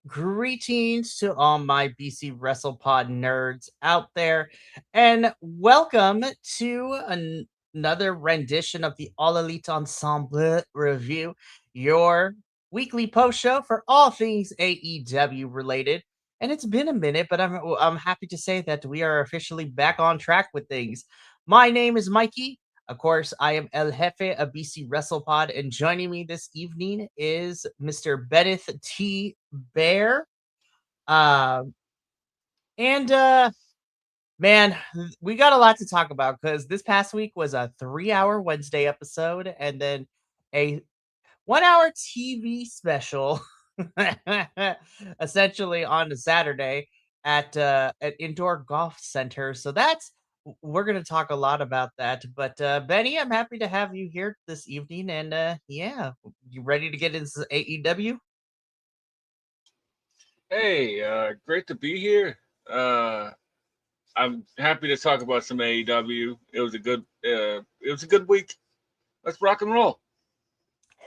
Greetings to all my BC WrestlePod nerds out there, and welcome to another rendition of the All Elite Ensemble review, your weekly post show for all things AEW related. And it's been a minute, but I'm happy to say that we are officially back on track with things. My name is Mikey. Of course, I am El Jefe of BC WrestlePod, and joining me this evening is Mr. Bennett T. Bear. Um, and man, we got a lot to talk about because this past week was a 3-hour Wednesday episode and then a 1-hour TV special, essentially on a Saturday at an indoor golf center. So we're gonna talk a lot about that. But Benny, I'm happy to have you here this evening, and yeah, you ready to get into AEW? Hey, great to be here. Uh, I'm happy to talk about some AEW. It was a good week. Let's rock and roll.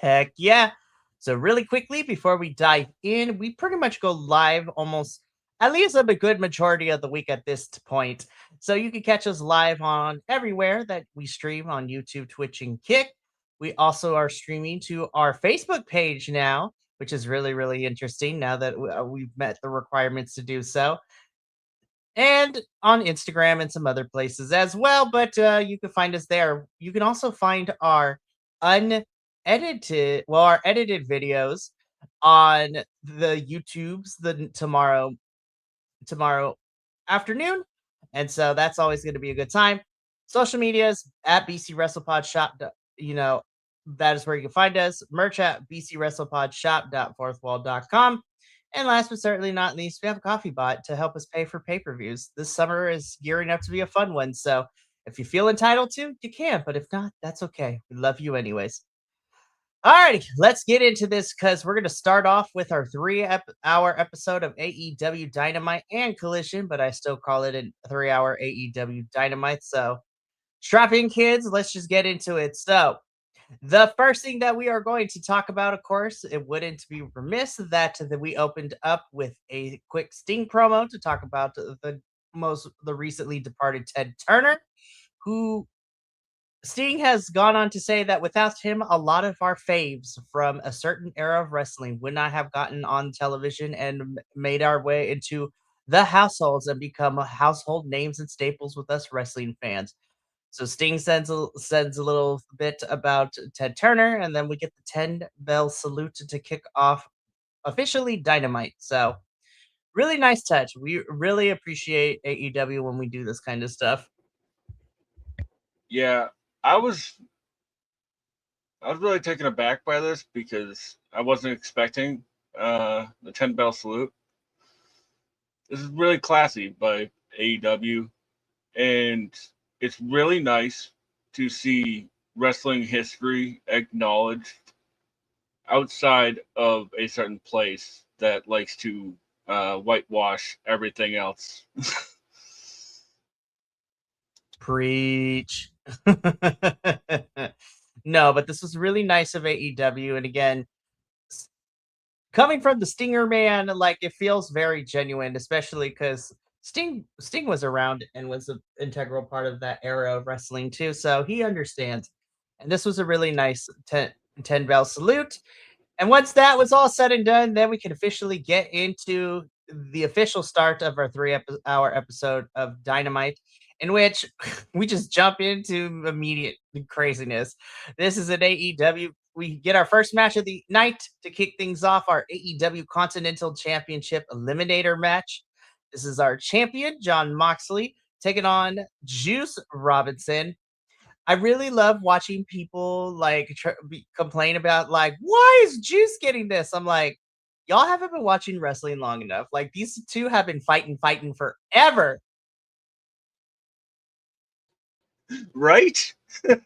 Heck yeah. So really quickly before we dive in, we pretty much go live almost at least a good majority of the week at this point. So you can catch us live on everywhere that we stream on YouTube, Twitch, and Kick. We also are streaming to our Facebook page now, which is really, really interesting now that we've met the requirements to do so. And on Instagram and some other places as well. But you can find us there. You can also find our our edited videos on the YouTubes the tomorrow afternoon, and so that's always going to be a good time. Social medias at BC WrestlePod Shop. You know, that is where you can find us. Merch at bcwrestlepodshop.fourthwall.com. And last but certainly not least, we have a coffee bot to help us pay for pay-per-views. This summer is gearing up to be a fun one, so if you feel entitled to, you can, but if not, that's okay. We love you anyways. Alrighty, let's get into this because we're going to start off with our 3-hour episode of AEW Dynamite and Collision, but I still call it a 3-hour AEW Dynamite. So strap in, kids. Let's just get into it. So the first thing that we are going to talk about, of course, it wouldn't be remiss that we opened up with a quick Sting promo to talk about the recently departed Ted Turner, who Sting has gone on to say that without him, a lot of our faves from a certain era of wrestling would not have gotten on television and made our way into the households and become household names and staples with us wrestling fans. So Sting sends a little bit about Ted Turner, and then we get the 10-bell salute to kick off officially Dynamite. So really nice touch. We really appreciate AEW when we do this kind of stuff. Yeah, I was I was really taken aback by this because I wasn't expecting the 10 bell salute. This is really classy by AEW, and it's really nice to see wrestling history acknowledged outside of a certain place that likes to whitewash everything else. Preach. No, but this was really nice of AEW. And again, s- coming from the Stinger man, like it feels very genuine, especially because Sting was around and was an integral part of that era of wrestling too. So he understands. And this was a really nice 10 bell salute. And once that was all said and done, then we can officially get into the official start of our 3-hour episode of Dynamite, in which we just jump into immediate craziness. This is an AEW. We get our first match of the night to kick things off, our AEW Continental Championship Eliminator match. This is our champion, John Moxley, taking on Juice Robinson. I really love watching people like complain about like, why is Juice getting this? I'm like, y'all haven't been watching wrestling long enough. Like these two have been fighting forever. Right? I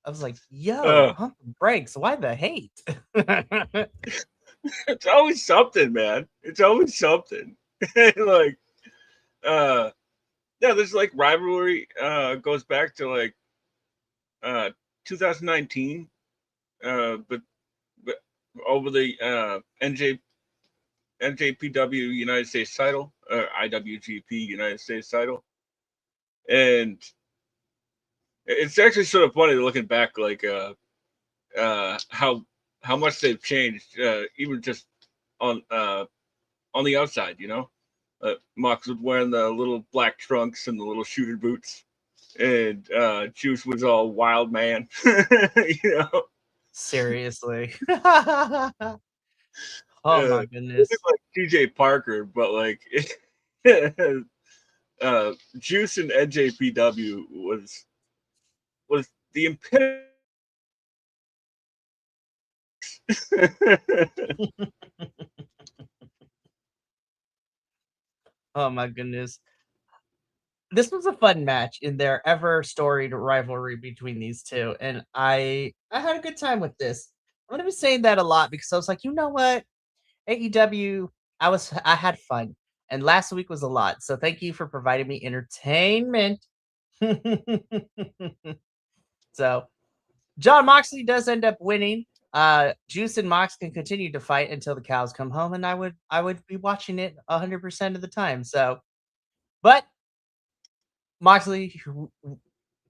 was like, yo, Uh, pump the brakes. Why the hate? it's always something, man. It's always something. like, uh, yeah, this like rivalry goes back to uh 2019. But over the NJPW United States title, or IWGP United States title, and it's actually sort of funny looking back, like how much they've changed, even just on uh, on the outside. Mox was wearing the little black trunks and the little shooter boots, and Juice was all wild man. you know, Seriously. Oh my it goodness. looked like TJ Parker, but like Juice and NJPW was the epitome. Oh my goodness. This was a fun match in their ever storied rivalry between these two, and I had a good time with this. I'm gonna be saying that a lot because I was like, you know what, AEW, I had fun, and last week was a lot. So thank you for providing me entertainment. So John Moxley does end up winning. Juice and Mox can continue to fight until the cows come home, and I would be watching it 100% of the time. So, but Moxley,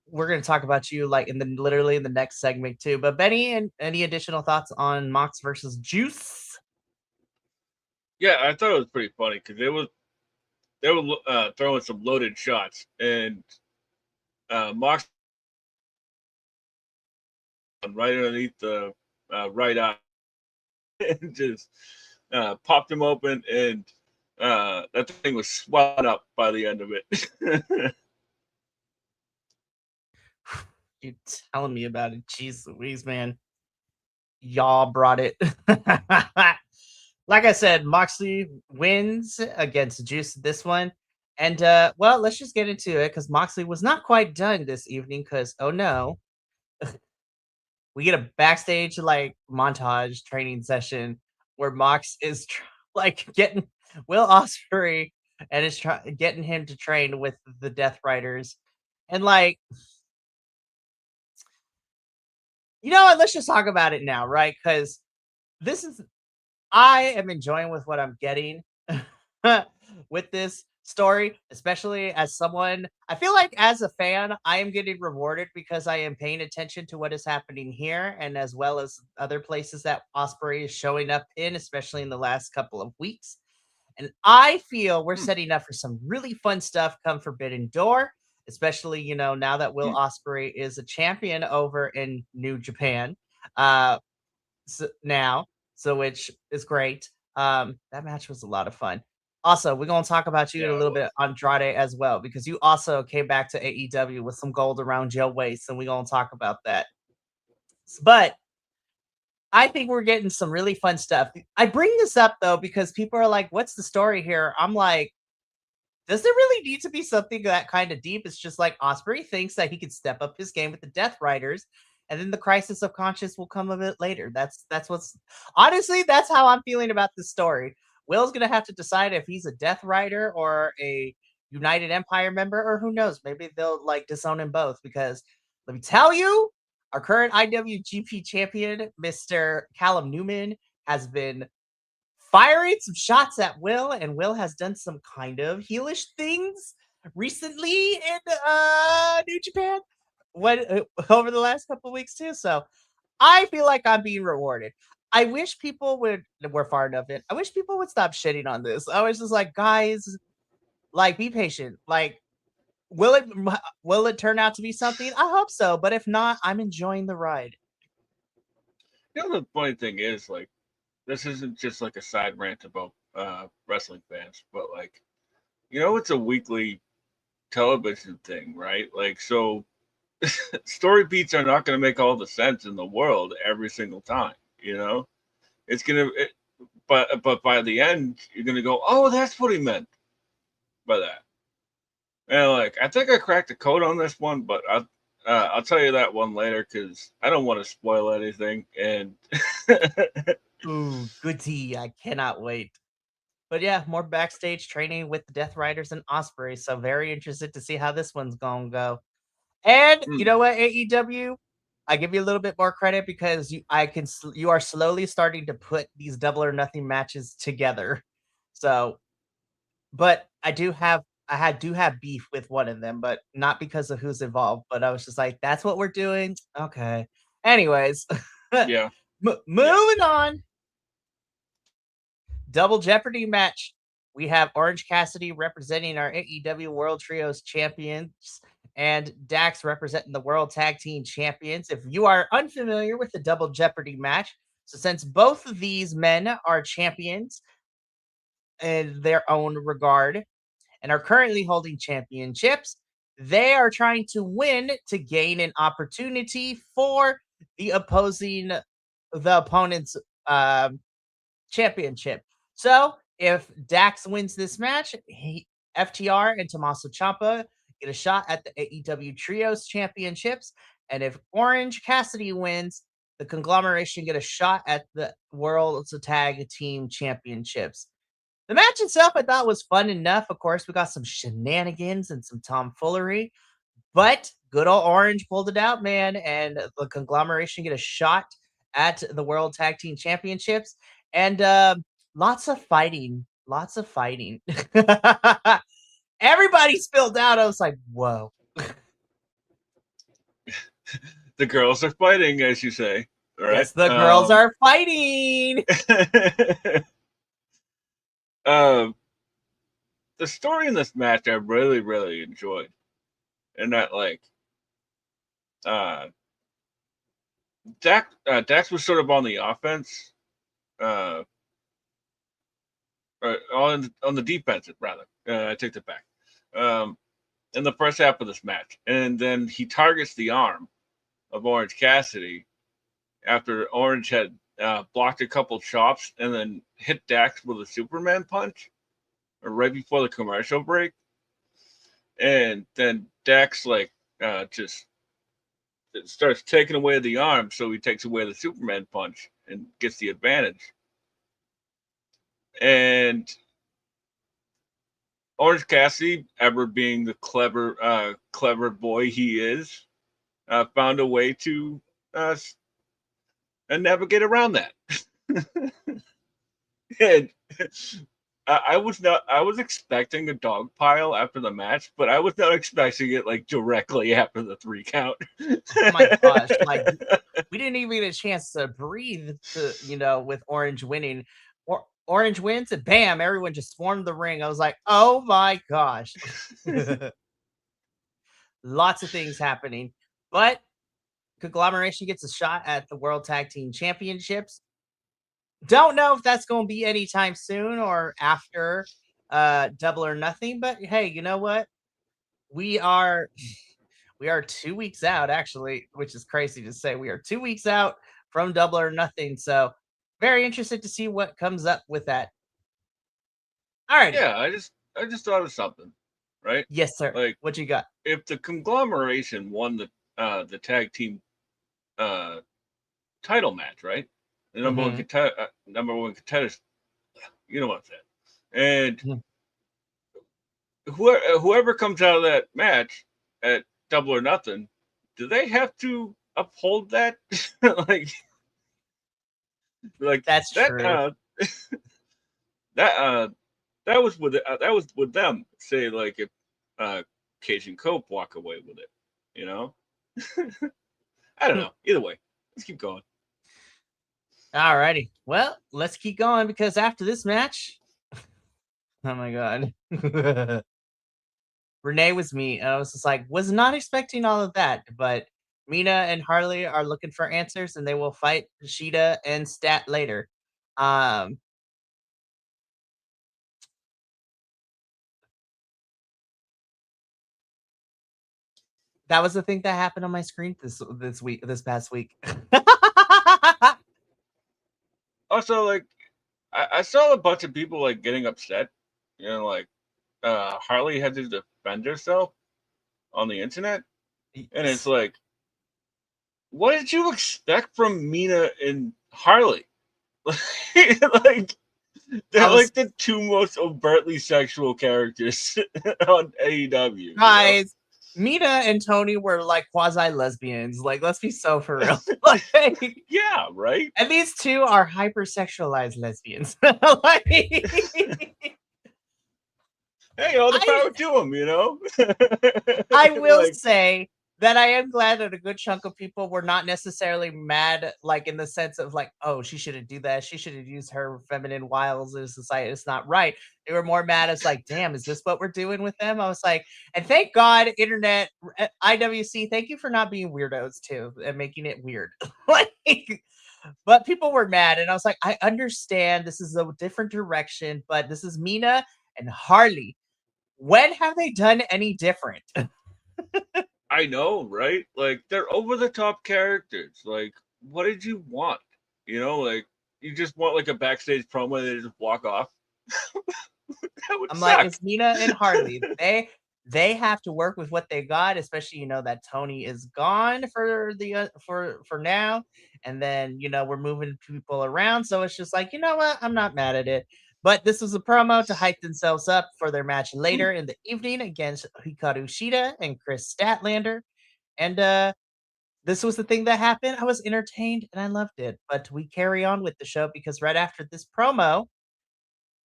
we're going to talk about you like in the literally in the next segment too. But Benny, and any additional thoughts on Mox versus Juice? Yeah, I thought it was pretty funny because they were throwing some loaded shots, and Mox right underneath the right eye, and just popped him open, and that thing was swelled up by the end of it. You telling me about it? Jeez Louise, man, y'all brought it. Like I said, Moxley wins against Juice this one. And well, let's just get into it because Moxley was not quite done this evening because oh no, we get a backstage like montage training session where Mox is like getting Will Ospreay and is getting him to train with the Death Riders. And like, you know what? Let's just talk about it now, right? Because this is I am enjoying with what I'm getting with this story, especially as someone I feel like as a fan, I am getting rewarded because I am paying attention to what is happening here and as well as other places that Osprey is showing up in, especially in the last couple of weeks. And I feel we're Hmm, setting up for some really fun stuff come Forbidden Door, especially, now that Will hmm. Osprey is a champion over in New Japan. Uh now, so which is great. That match was a lot of fun. Also, we're gonna talk about you in a Yeah, it little bit, was. Andrade, as well, because you also came back to AEW with some gold around your waist, and we're gonna talk about that. But I think we're getting some really fun stuff. I bring this up though because people are like, "What's the story here?" I'm like, does there really need to be something that kind of deep? It's just like Osprey thinks that he could step up his game with the Death Riders, and then the crisis of conscience will come a bit later. That's what's honestly that's how I'm feeling about this story. Will's gonna have to decide if he's a Death Rider or a United Empire member, or who knows? Maybe they'll like disown him both. Because let me tell you, our current IWGP champion, Mr. Callum Newman, has been firing some shots at Will, and Will has done some kind of heelish things recently in New Japan. What over the last couple of weeks too. So I feel like I'm being rewarded. I wish people would we're far enough in. I wish people would stop shitting on this. I was just like, guys, like be patient. Like, will it turn out to be something? I hope so. But if not, I'm enjoying the ride. The funny thing is, like, this isn't just like a side rant about wrestling fans, but like, it's a weekly television thing, right? Like, so story beats are not going to make all the sense in the world every single time. It's but by the end, you're gonna go, oh, that's what he meant by that. And like, I think I cracked the code on this one, but I'll tell you that one later because I don't want to spoil anything. And Ooh, goody. I cannot wait. But yeah, more backstage training with the Death Riders and Osprey. So very interested to see how this one's gonna go. And you hmm, know what, AEW? I give you a little bit more credit because you are slowly starting to put these Double or Nothing matches together. So, but do have beef with one of them, but not because of who's involved. But I was just like, that's what we're doing. Okay. Anyways, Yeah. moving on. Double Jeopardy match. We have Orange Cassidy representing our AEW World Trios champions and Dax representing the World Tag Team champions. If you are unfamiliar with the Double Jeopardy match, so since both of these men are champions in their own regard and are currently holding championships, they are trying to win to gain an opportunity for the opponent's championship. So if Dax wins this match, FTR and Tommaso Ciampa get a shot at the AEW Trios Championships. And if Orange Cassidy wins, the conglomeration get a shot at the World's Tag Team Championships. The match itself I thought was fun enough. Of course, we got some shenanigans and some tomfoolery, but good old Orange pulled it out, man, and the conglomeration get a shot at the World Tag Team Championships, and lots of fighting, lots of fighting. Everybody spilled out. I was like, whoa. The girls are fighting, as you say. Right? Yes, the girls are fighting. The story in this match I really, really enjoyed. And that, like, Dax was sort of on the offense, or on the defensive, rather. I take that back. In the first half of this match. And then he targets the arm of Orange Cassidy after Orange had blocked a couple chops and then hit Dax with a Superman punch right before the commercial break. And then Dax, like, just starts taking away the arm, so he takes away the Superman punch and gets the advantage. And Orange Cassidy, ever being the clever boy he is, found a way to navigate around that. And I was expecting a dog pile after the match, but I was not expecting it like directly after the 3 count. Oh my gosh, like we didn't even get a chance to breathe with Orange winning. Orange wins and bam, everyone just swarmed the ring. I was like, oh my gosh. Lots of things happening. But conglomeration gets a shot at the World Tag Team Championships. Don't know if that's going to be anytime soon or after Double or Nothing, but hey, you know what? We are 2 weeks out, actually, which is crazy to say. We are 2 weeks out from Double or Nothing, so very interested to see what comes up with that. All right. Yeah, I just thought of something, right? Yes, sir. Like, what you got? If the conglomeration won the tag team title match, right? The number one contenders, you know what I'm saying. And whoever comes out of that match at Double or Nothing, do they have to uphold that? like that's true. That was with them. Say, like, if Cajun Cope walk away with it, you know. I don't know. Either way, let's keep going. All righty. Well, let's keep going because after this match, oh my god, Renee was me, and I was just like, was not expecting all of that, but Mina and Harley are looking for answers, and they will fight Sheeta and Stat later. That was the thing that happened on my screen this past week. Also, like, I saw a bunch of people like getting upset, like Harley had to defend herself on the internet, and it's like, what did you expect from Mina and Harley? Like, they're like the 2 most overtly sexual characters on AEW. Guys, Mina and Tony were like quasi lesbians. Like, let's be so for real. Like, Yeah, right. and these two are hypersexualized lesbians. Like, Hey, all the I power to them, you know. I will Like, say that I am glad that a good chunk of people were not necessarily mad, like in the sense of like, oh, she shouldn't do that. She should have used her feminine wiles in society. It's not right. They were more mad as like, damn, is this what we're doing with them? I was like, and thank God, internet, IWC, thank you for not being weirdos too and making it weird. Like, but people were mad, and I was like, I understand this is a different direction, but this is Mina and Harley. When have they done any different? I know, right? Like, they're over the top characters. Like, what did you want? You know, like, you just want like a backstage promo and they just walk off. That would I'm like, suck. it's Mina and Harley. They have to work with what they got, especially that Tony is gone for the for now, and then we're moving people around, so it's just like, you know what, I'm not mad at it. But this was a promo to hype themselves up for their match later in the evening against Hikaru Shida and Chris Statlander, and this was the thing that happened. I was entertained and I loved it. But we carry on with the show because right after this promo,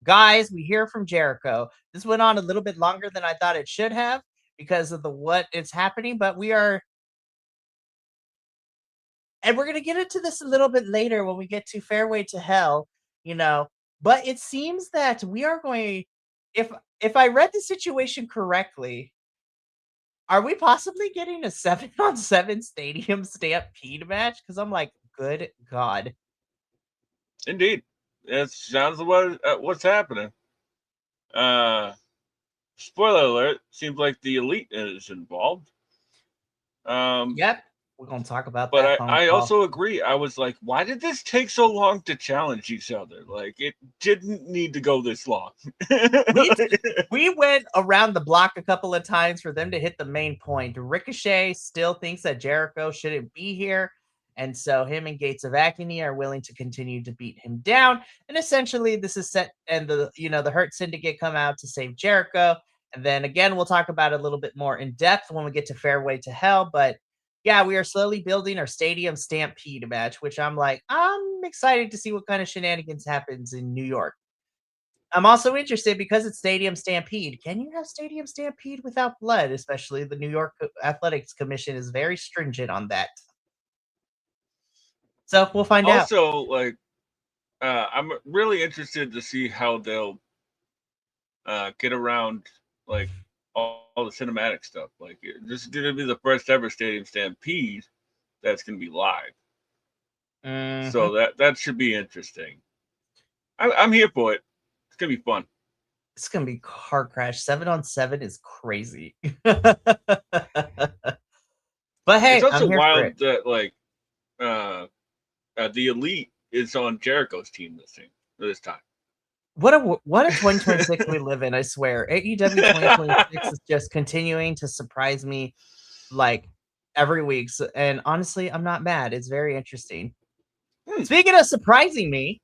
guys, we hear from Jericho. This went on a little bit longer than I thought it should have because of the what is happening, but we are, and we're gonna get into this a little bit later when we get to Fairway to Hell, you know. But it seems that we are going, if if I read the situation correctly, are we possibly getting a 7-on-7 stadium stampede match? Because I'm like, good God. Indeed, it sounds what's happening. Uh, Spoiler alert: seems like the Elite is involved. Yep. We're gonna talk about But that phone I call. also agree. I was like, why did this take so long to challenge each other? Like, it didn't need to go this long. We we went around the block a couple of times for them to hit the main point. Ricochet still thinks that Jericho shouldn't be here, and so him and Gates of Agony are willing to continue to beat him down. And essentially, this is set, and the Hurt Syndicate come out to save Jericho. And then again, we'll talk about it a little bit more in depth when we get to Fairway to Hell. But yeah, we are slowly building our Stadium Stampede match, which I'm like, I'm excited to see what kind of shenanigans happens in New York. I'm also interested because it's Stadium Stampede. Can you have Stadium Stampede without blood? Especially the New York Athletics Commission is very stringent on that. So we'll find out. Also, like, I'm really interested to see how they'll get around like all the cinematic stuff. Like, this is going to be the first ever Stadium Stampede that's going to be live, Mhm. so that should be interesting. I'm here for it. It's going to be fun. It's gonna be car crash. 7-on-7 is crazy. But It's hey, I'm also here for it. wild that like uh, the Elite is on Jericho's team this time. What a 2026 we live in, I swear. AEW 2026 is just continuing to surprise me like every week. And honestly, I'm not mad. It's very interesting. Speaking of surprising me,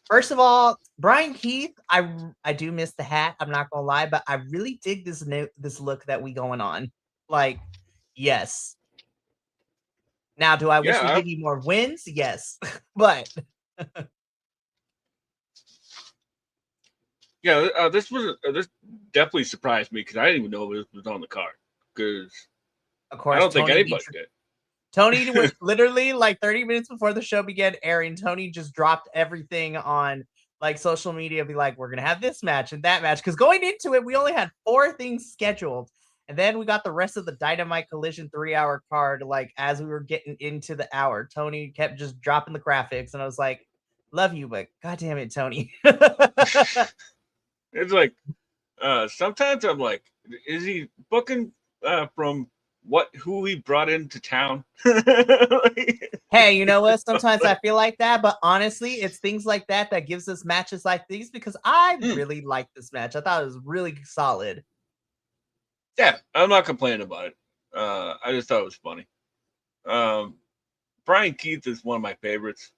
first of all, Brian Keith, I do miss the hat. I'm not gonna lie, but I really dig this look that we going on. Like, yes. Now, do I wish we Yeah, give you more wins? Yes, but yeah. This definitely surprised me because I didn't even know it was on the card. Because of I course, don't think anybody did. Tony was literally like 30 minutes before the show began airing. Tony just dropped everything on like social media, be like, we're gonna have this match and that match. Because going into it, we only had 4 things scheduled. And then we got the rest of the Dynamite Collision 3-hour card. Like, as we were getting into the hour, Tony kept just dropping the graphics, and I was like, love you, but god damn it, Tony. It's like sometimes I'm like, is he booking from who he brought into town? Hey, you know what? Sometimes I feel like that, but honestly, it's things like that that gives us matches like these because I really like this match. I thought it was really solid. Yeah, I'm not complaining about it. I just thought it was funny. Um, Brian Keith is one of my favorites,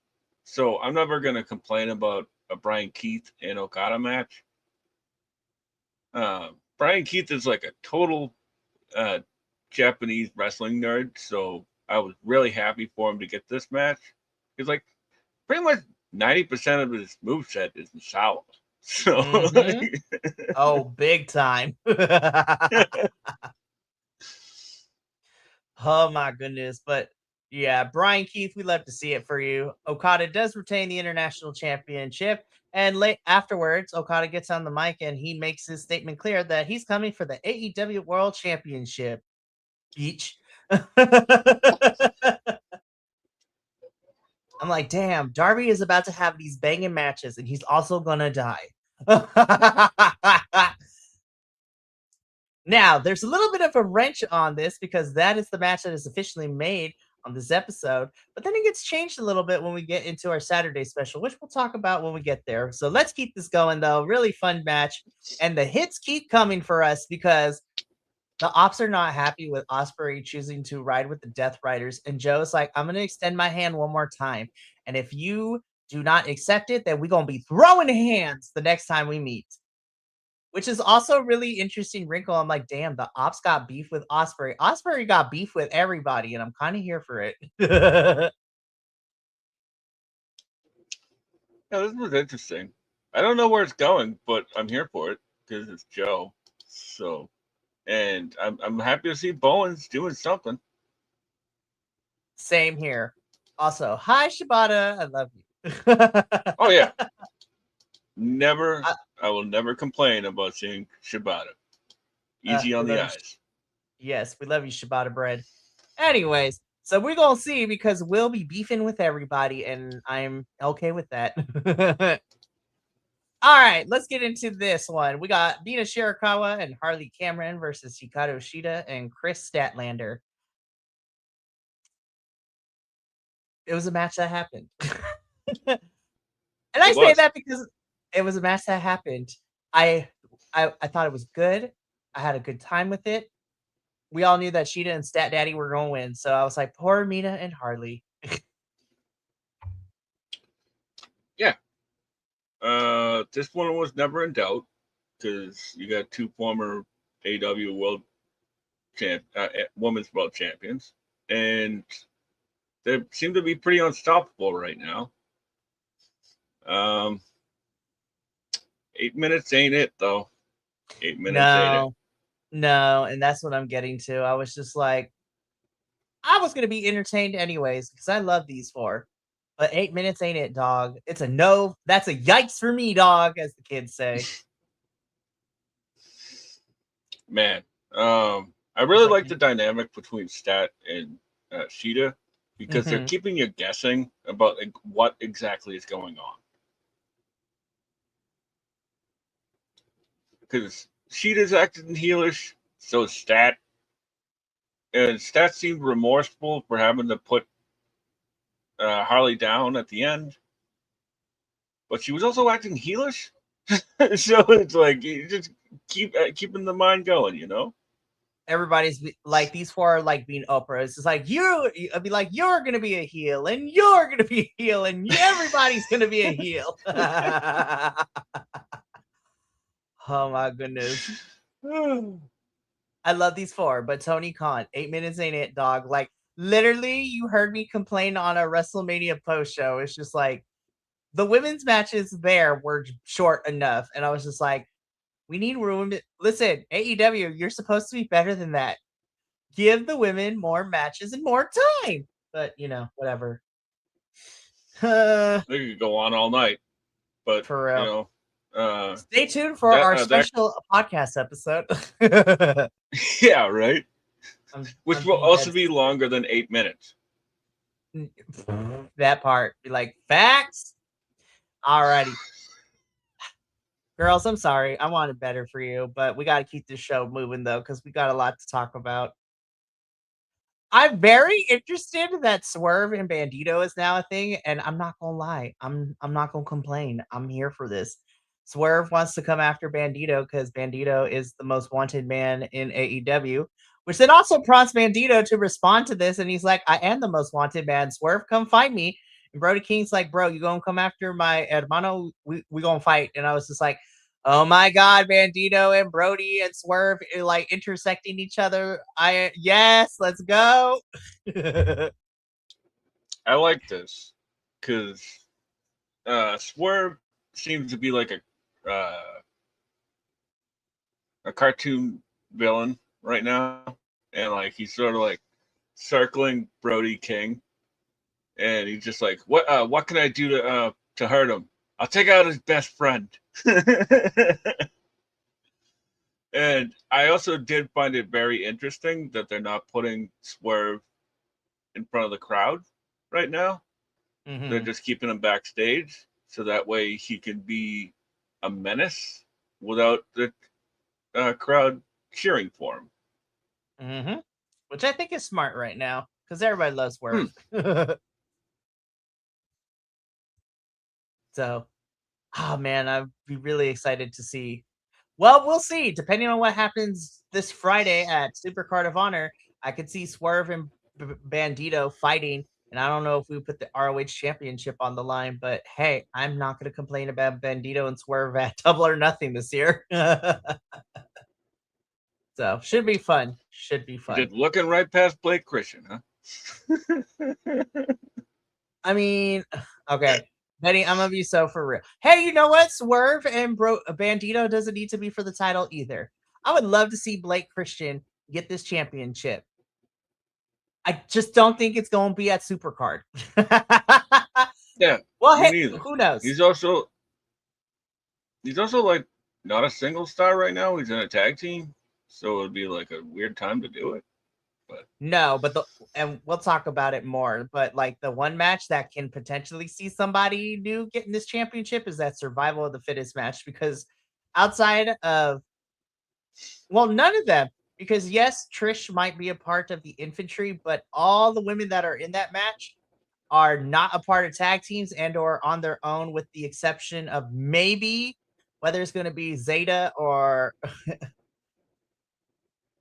so I'm never gonna complain about a Brian Keith and Okada match. Brian Keith is like a total Japanese wrestling nerd, so I was really happy for him to get this match. He's like pretty much 90% of his moveset is in Shawa. So Oh, big time. Oh my goodness. But yeah, Brian Keith, we love to see it for you. Okada does retain the international championship. And late afterwards, Okada gets on the mic and he makes his statement clear that he's coming for the AEW World Championship. Beach. I'm like, damn, Darby is about to have these banging matches and he's also gonna die. Now, there's a little bit of a wrench on this because that is the match that is officially made on this episode, but then it gets changed a little bit when we get into our Saturday special, which we'll talk about when we get there. So let's keep this going, though. Really fun match. And the hits keep coming for us because the Ops are not happy with Ospreay choosing to ride with the Death Riders. And Joe's like, I'm going to extend my hand one more time. And if you do not accept it, then we're going to be throwing hands the next time we meet. Which is also a really interesting wrinkle. I'm like, damn, the Ops got beef with Ospreay. Ospreay got beef with everybody, and I'm kind of here for it. Yeah, this was interesting. I don't know where it's going, but I'm here for it because it's Joe. So, and I'm happy to see Bowen's doing something. Same here. Also, hi Shibata, I love you. Oh yeah, I will never complain about seeing Shibata. Easy on the eyes. Yes, we love you, Shibata bread. Anyways, so we're gonna see because we'll be beefing with everybody, and I'm okay with that. All right, let's get into this one. We got Mina Shirakawa and Harley Cameron versus Hikaru Shida and Chris Statlander. It was a match that happened. And I say that because it was a match that happened. I thought it was good. I had a good time with it. We all knew that Shida and Stat Daddy were going to win, so I was like, poor Mina and Harley. Yeah. This one was never in doubt because you got two former AEW women's world champions, and they seem to be pretty unstoppable right now. 8 minutes ain't it though. 8 minutes ain't it. No, and that's what I'm getting to. I was just like, I was gonna be entertained anyways because I love these four. But 8 minutes ain't it, dog. It's a no. That's a yikes for me, dog, as the kids say. Man, I really like the dynamic between Stat and Shida because they're keeping you guessing about what exactly is going on. Because Sheeta's acting heelish, so is Stat. And Stat seemed remorseful for having to put Harley down at the end. But she was also acting heelish. So it's like, you just keeping the mind going, you know? Everybody's like, these four are like being Oprah. It's just like, I'd be like, you're going to be a heel, and you're going to be a heel, and everybody's going to be a heel. Oh my goodness. I love these four, but Tony Khan, 8 minutes ain't it, dog. Like, literally, you heard me complain on a WrestleMania post show. It's just like, the women's matches there were short enough. And I was just like, we need room. Listen, AEW, you're supposed to be better than that. Give the women more matches and more time. But, whatever. They could go on all night. But, for real. you know. Stay tuned for our special podcast episode. Yeah, right. Which will also be longer than 8 minutes. That part. Be like, facts? Alrighty. Girls, I'm sorry. I wanted better for you, but we got to keep this show moving, though, because we got a lot to talk about. I'm very interested that Swerve and Bandito is now a thing, and I'm not gonna lie. I'm not gonna complain. I'm here for this. Swerve wants to come after Bandito because Bandito is the most wanted man in AEW, which then also prompts Bandito to respond to this, and he's like, I am the most wanted man. Swerve, come fight me. And Brody King's like, bro, you gonna come after my hermano? We gonna fight. And I was just like, Oh my God, Bandito and Brody and Swerve like intersecting each other. Yes, let's go. I like this because Swerve seems to be like a cartoon villain right now, and like he's sort of like circling Brody King, and he's just like, what can I do to hurt him? I'll take out his best friend. And I also did find it very interesting that they're not putting Swerve in front of the crowd right now. They're Mm-hmm. just keeping him backstage so that way he can be a menace without the crowd cheering for him. Mm-hmm. Which I think is smart right now because everybody loves Hmm. Swerve. So, oh man, I'd be really excited to see. Well, we'll see. Depending on what happens this Friday at Super Card of Honor, I could see Swerve and Bandito fighting. And I don't know if we put the ROH Championship on the line, but hey, I'm not going to complain about Bandito and Swerve at Double or Nothing this year. So should be fun. Should be You're fun. just looking right past Blake Christian, huh? I mean, okay. Benny, I'm gonna be so for real. Hey, you know what? Swerve and Bandito doesn't need to be for the title either. I would love to see Blake Christian get this championship. I just don't think it's going to be at Supercard. Yeah, Well, me hey, neither. who knows? He's also like not a single star right now. He's in a tag team, so it'd be like a weird time to do it. But No, but and we'll talk about it more. But like the one match that can potentially see somebody new getting this championship is that Survival of the Fittest match because outside of none of them. Because yes, Trish might be a part of the infantry, but all the women that are in that match are not a part of tag teams and or on their own, with the exception of maybe whether it's going to be Zeta or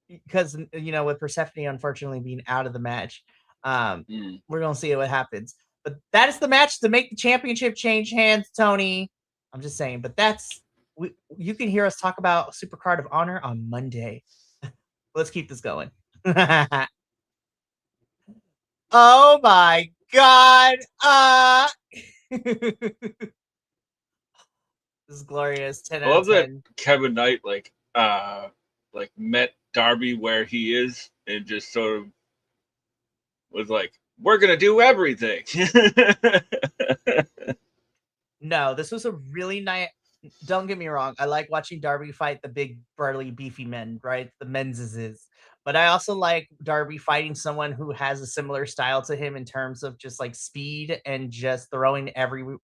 because with Persephone unfortunately being out of the match, we're gonna see what happens. But that is the match to make the championship change hands, Tony. I'm just saying, but you can hear us talk about Super Card of Honor on Monday. Let's keep this going. Oh my god. This is glorious. 10 I out of love that 10. Kevin Knight like met Darby where he is and just sort of was like, we're gonna do everything. No, this was a really nice. Don't get me wrong. I like watching Darby fight the big, burly, beefy men, right? The men's. But I also like Darby fighting someone who has a similar style to him in terms of just like speed and just throwing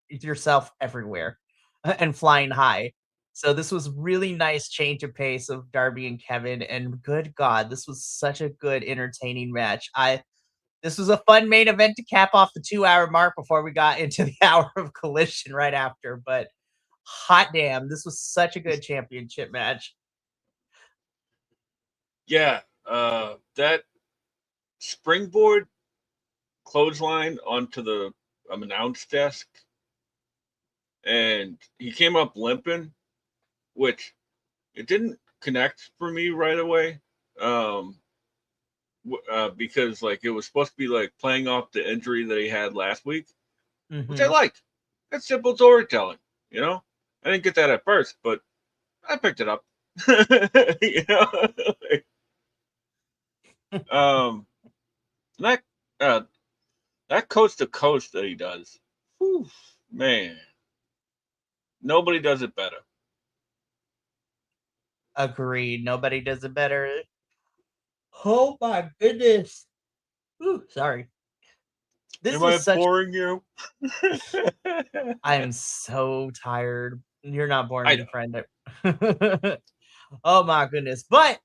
yourself everywhere and flying high. So this was really nice change of pace of Darby and Kevin. And good God, this was such a good, entertaining match. This was a fun main event to cap off the 2-hour mark before we got into the hour of Collision right after. But hot damn, this was such a good championship match. Yeah, that springboard clothesline onto the announce desk, and he came up limping, which it didn't connect for me right away. Um, because like it was supposed to be like playing off the injury that he had last week, which I Mm-hmm. liked. It's simple storytelling, you know. I didn't get that at first, but I picked it up. you know, like, um, that uh, that coast to coast that he does, whew, man, nobody does it better. Agreed. Nobody does it better. Oh my goodness. Ooh, sorry. This Am was I such. boring you? I'm so tired. You're not boring I me, know. friend. Oh my goodness. But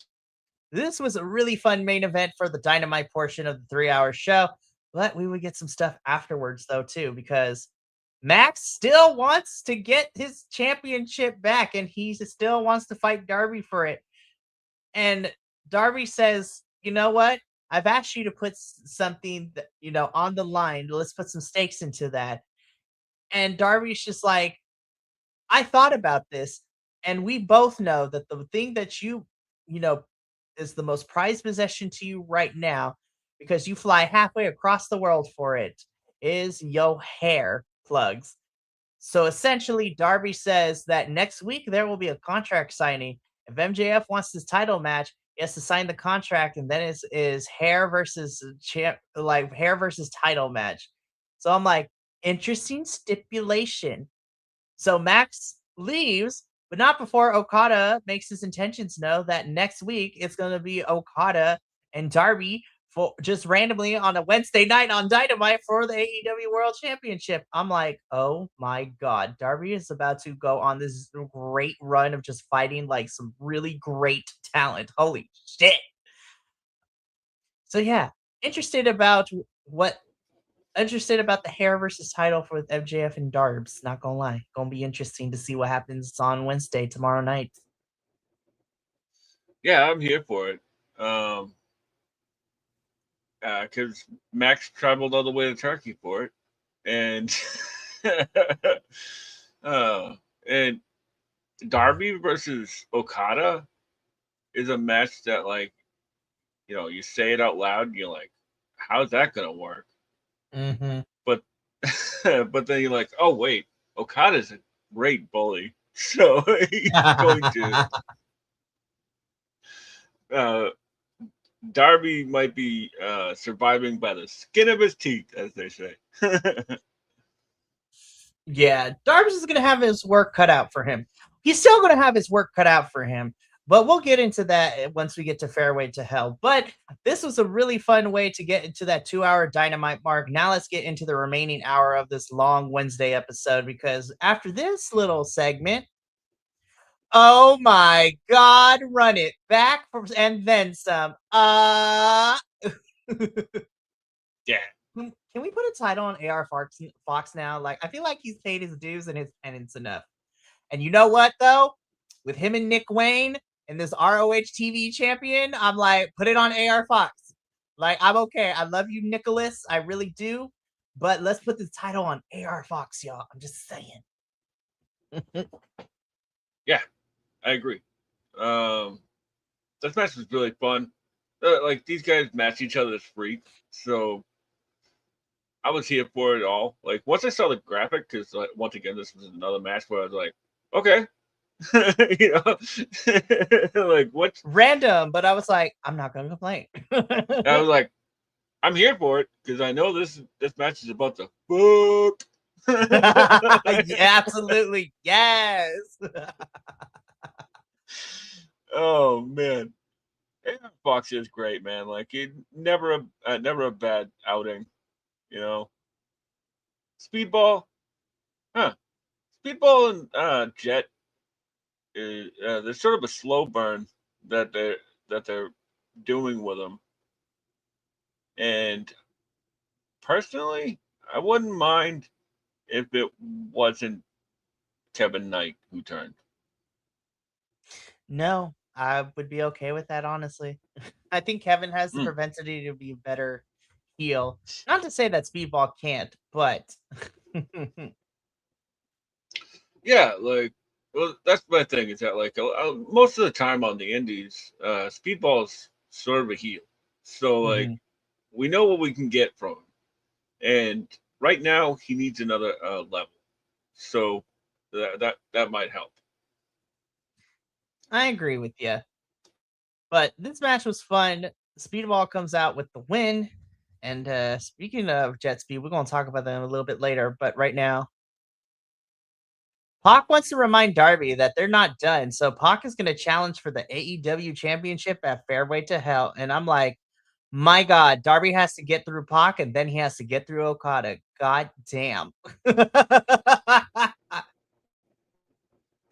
this was a really fun main event for the Dynamite portion of the 3-hour show. But we would get some stuff afterwards, though, too, because Max still wants to get his championship back and he still wants to fight Darby for it. And Darby says, you know what? I've asked you to put something, on the line. Let's put some stakes into that. And Darby's just like, I thought about this. And we both know that the thing that you know, is the most prized possession to you right now, because you fly halfway across the world for it, is your hair plugs. So essentially, Darby says that next week there will be a contract signing. If MJF wants this title match, he has to sign the contract, and then is hair versus hair versus title match. So I'm like, interesting stipulation. So Max leaves, but not before Okada makes his intentions known that next week it's going to be Okada and Darby for just randomly on a Wednesday night on Dynamite for the AEW World Championship. I'm like, oh my God, Darby is about to go on this great run of just fighting like some really great talent. Holy shit. So yeah, interested about what interested about the hair versus title for MJF and Darbs. Not gonna lie, gonna be interesting to see what happens on Wednesday tomorrow night. Yeah, I'm here for it. Because Max traveled all the way to Turkey for it, and uh, and Darby versus Okada is a match that, like, you say it out loud, and you're like, how's that gonna work? Mm-hmm. But but then you're like, oh wait, Okada's a great bully, so he's going to. Uh, Darby might be surviving by the skin of his teeth, as they say. Yeah, Darbs is gonna have his work cut out for him. He's still gonna have his work cut out for him, but we'll get into that once we get to Fairway to Hell. But this was a really fun way to get into that 2-hour Dynamite mark. Now let's get into the remaining hour of this long Wednesday episode, because after this little segment, oh my God, run it back and then some. Yeah. Can we put a title on AR Fox now? Like, I feel like he's paid his dues and his penance enough. And you know what, though? With him and Nick Wayne and this ROH TV champion, I'm like, put it on AR Fox. Like, I'm okay. I love you, Nicholas. I really do. But let's put the title on AR Fox, y'all. I'm just saying. Yeah, I agree. This match was really fun. Like, these guys match each other's freak, so I was here for it all. Like, once I saw the graphic, because once again, this was another match where I was like, okay, like what? Random, but I was like, I'm not gonna complain. I was like, I'm here for it because I know this match is about to fuck. Yeah, absolutely, yes. Oh man, Fox is great, man. Like, he never a bad outing. Speedball, huh? Speedball and Jet, there's sort of a slow burn that they're doing with them, and personally, I wouldn't mind if it wasn't Kevin Knight who turned. No, I would be okay with that, honestly. I think Kevin has the Mm. propensity to be a better heel. Not to say that Speedball can't, but Yeah, like, well, that's my thing. Is that, like, most of the time on the Indies, Speedball's sort of a heel, so like Mhm. we know what we can get from him, and right now he needs another level, so that might help. I agree with you. But this match was fun. Speedball comes out with the win. And speaking of Jet Speed, we're going to talk about them a little bit later. But right now, Pac wants to remind Darby that they're not done. So Pac is going to challenge for the AEW championship at Fairway to Hell. And I'm like, my God, Darby has to get through Pac and then he has to get through Okada. God damn.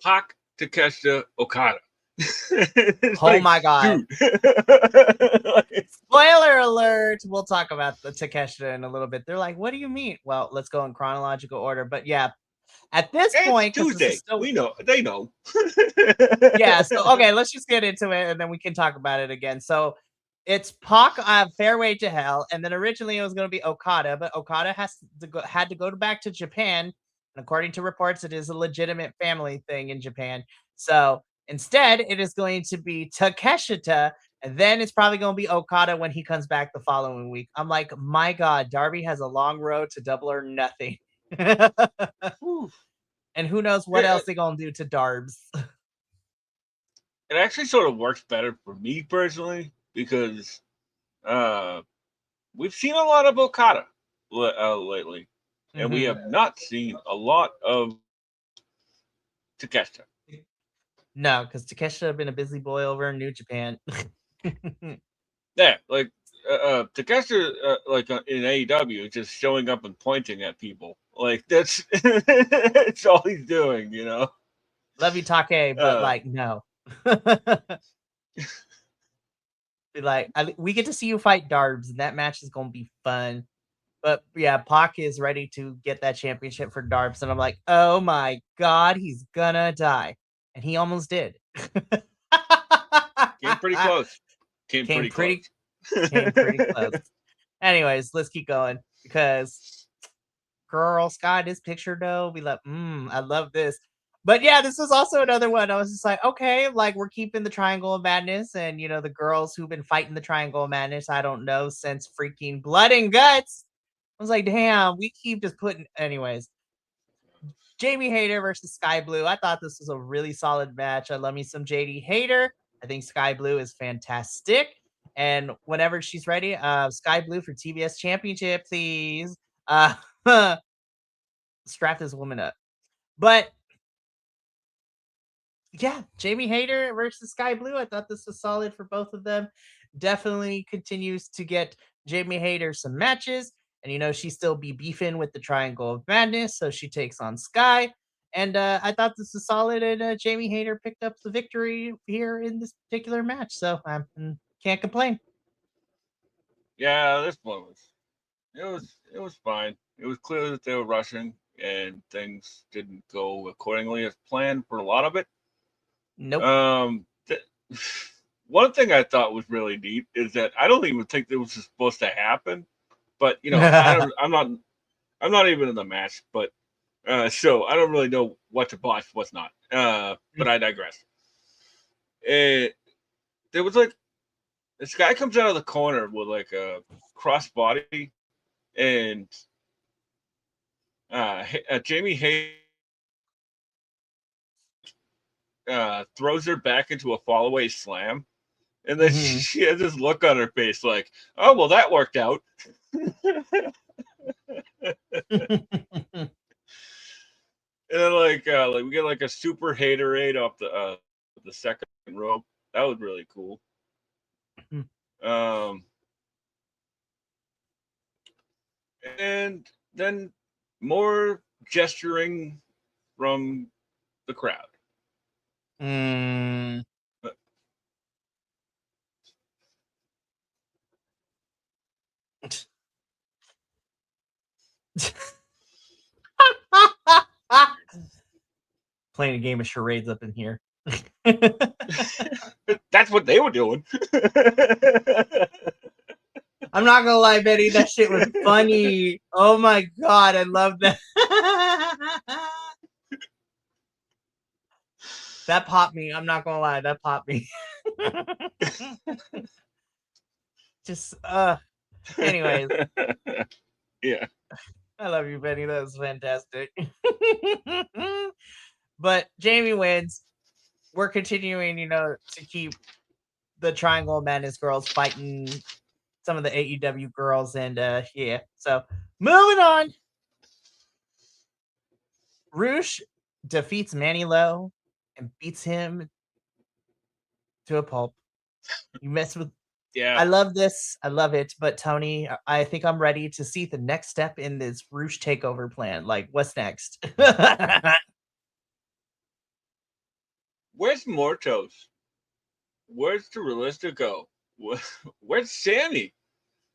Pac, Takeshita, Okada. It's Oh like, my God. dude. Spoiler alert. We'll talk about the Takeshita in a little bit. They're like, what do you mean? Well, let's go in chronological order. But yeah, at this It's point, because this is Tuesday. still We know. They know. yeah. So okay, let's just get into it, and then we can talk about it again. So it's Pac Fairway to Hell, and then originally it was going to be Okada, but Okada had to go back to Japan, and according to reports, it is a legitimate family thing in Japan. So instead, it is going to be Takeshita, and then it's probably going to be Okada when he comes back the following week. I'm like, my God, Darby has a long road to Double or Nothing. And who knows what else they're going to do to Darbs. It actually sort of works better for me personally because we've seen a lot of Okada lately, and we have not seen a lot of Takeshita. No, because Takeshita have been a busy boy over in New Japan. Yeah, like Takeshita, in AEW, just showing up and pointing at people. Like that's it's all he's doing, you know. Love you, Take, but like no. Be like, we get to see you fight Darbs, and that match is gonna be fun. But yeah, Pac is ready to get that championship for Darbs, and I'm like, oh my God, he's gonna die, and he almost did. Came pretty close. Came pretty close. Anyways, let's keep going because girl, Sky, this picture though, be like, I love this. But yeah, this was also another one. I was just like, okay, like we're keeping the Triangle of Madness, and the girls who've been fighting the Triangle of Madness, I don't know, since freaking Blood and Guts. I was like, damn, we keep just putting. Anyways, Jamie Hayter versus Sky Blue. I thought this was a really solid match. I love me some JD Hayter. I think Sky Blue is fantastic. And whenever she's ready, Sky Blue for TBS Championship, please. Strap this woman up. But yeah, Jamie Hayter versus Sky Blue. I thought this was solid for both of them. Definitely continues to get Jamie Hayter some matches. And she still be beefing with the Triangle of Madness, so she takes on Sky. And I thought this was solid, and Jamie Hayter picked up the victory here in this particular match. So I can't complain. Yeah, this one was fine. It was clear that they were rushing and things didn't go accordingly as planned for a lot of it. Nope. One thing I thought was really neat is that I don't even think this was supposed to happen, but I'm not even in the match, but so I don't really know what to botch, what's not. But I digress. There was like this guy comes out of the corner with like a crossbody, and Jamie Hayter throws her back into a fall-away slam. And then she has this look on her face like, oh, well, that worked out. And then like we get like a super haterade off the second rope. That was really cool. And then more gesturing from the crowd. Playing a game of charades up in here. That's what they were doing. I'm not gonna lie, Betty, that shit was funny. Oh my God, I love that. That popped me. I'm not gonna lie, that popped me. Just anyways. Yeah. I love you, Benny. That was fantastic. But Jamie wins. We're continuing, to keep the Triangle of Madness girls fighting some of the AEW girls, and yeah. So moving on. Roosh defeats Manny Lowe and beats him to a pulp. You mess with. Yeah. I love this. I love it. But Tony, I think I'm ready to see the next step in this Roosh takeover plan. Like, what's next? Where's Mortos? Where's the Realistico? Where's Sammy?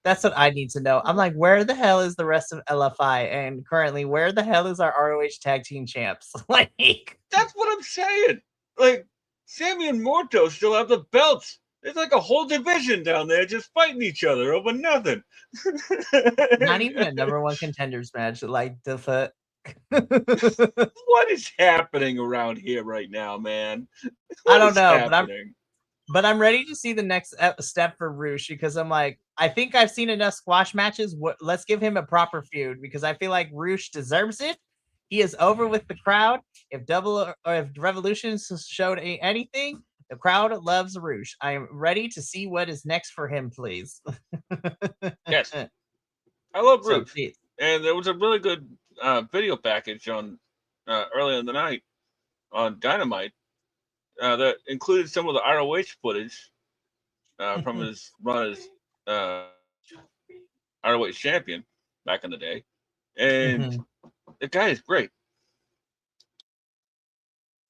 That's what I need to know. I'm like, where the hell is the rest of LFI? And currently, where the hell is our ROH tag team champs? Like, that's what I'm saying. Like, Sammy and Mortos still have the belts. There's like a whole division down there just fighting each other over nothing. Not even a number one contenders match. Like, the What is happening around here right now, man? I What don't is know, happening? but I'm ready to see the next step for Roosh because I'm like, I think I've seen enough squash matches. Let's give him a proper feud because I feel like Roosh deserves it. He is over with the crowd. If if Revolution showed anything, the crowd loves Roosh. I am ready to see what is next for him, please. Yes, I love So Roosh, please. and there was a really good video package on earlier in the night on Dynamite that included some of the ROH footage from his run as ROH champion back in the day, and the guy is great.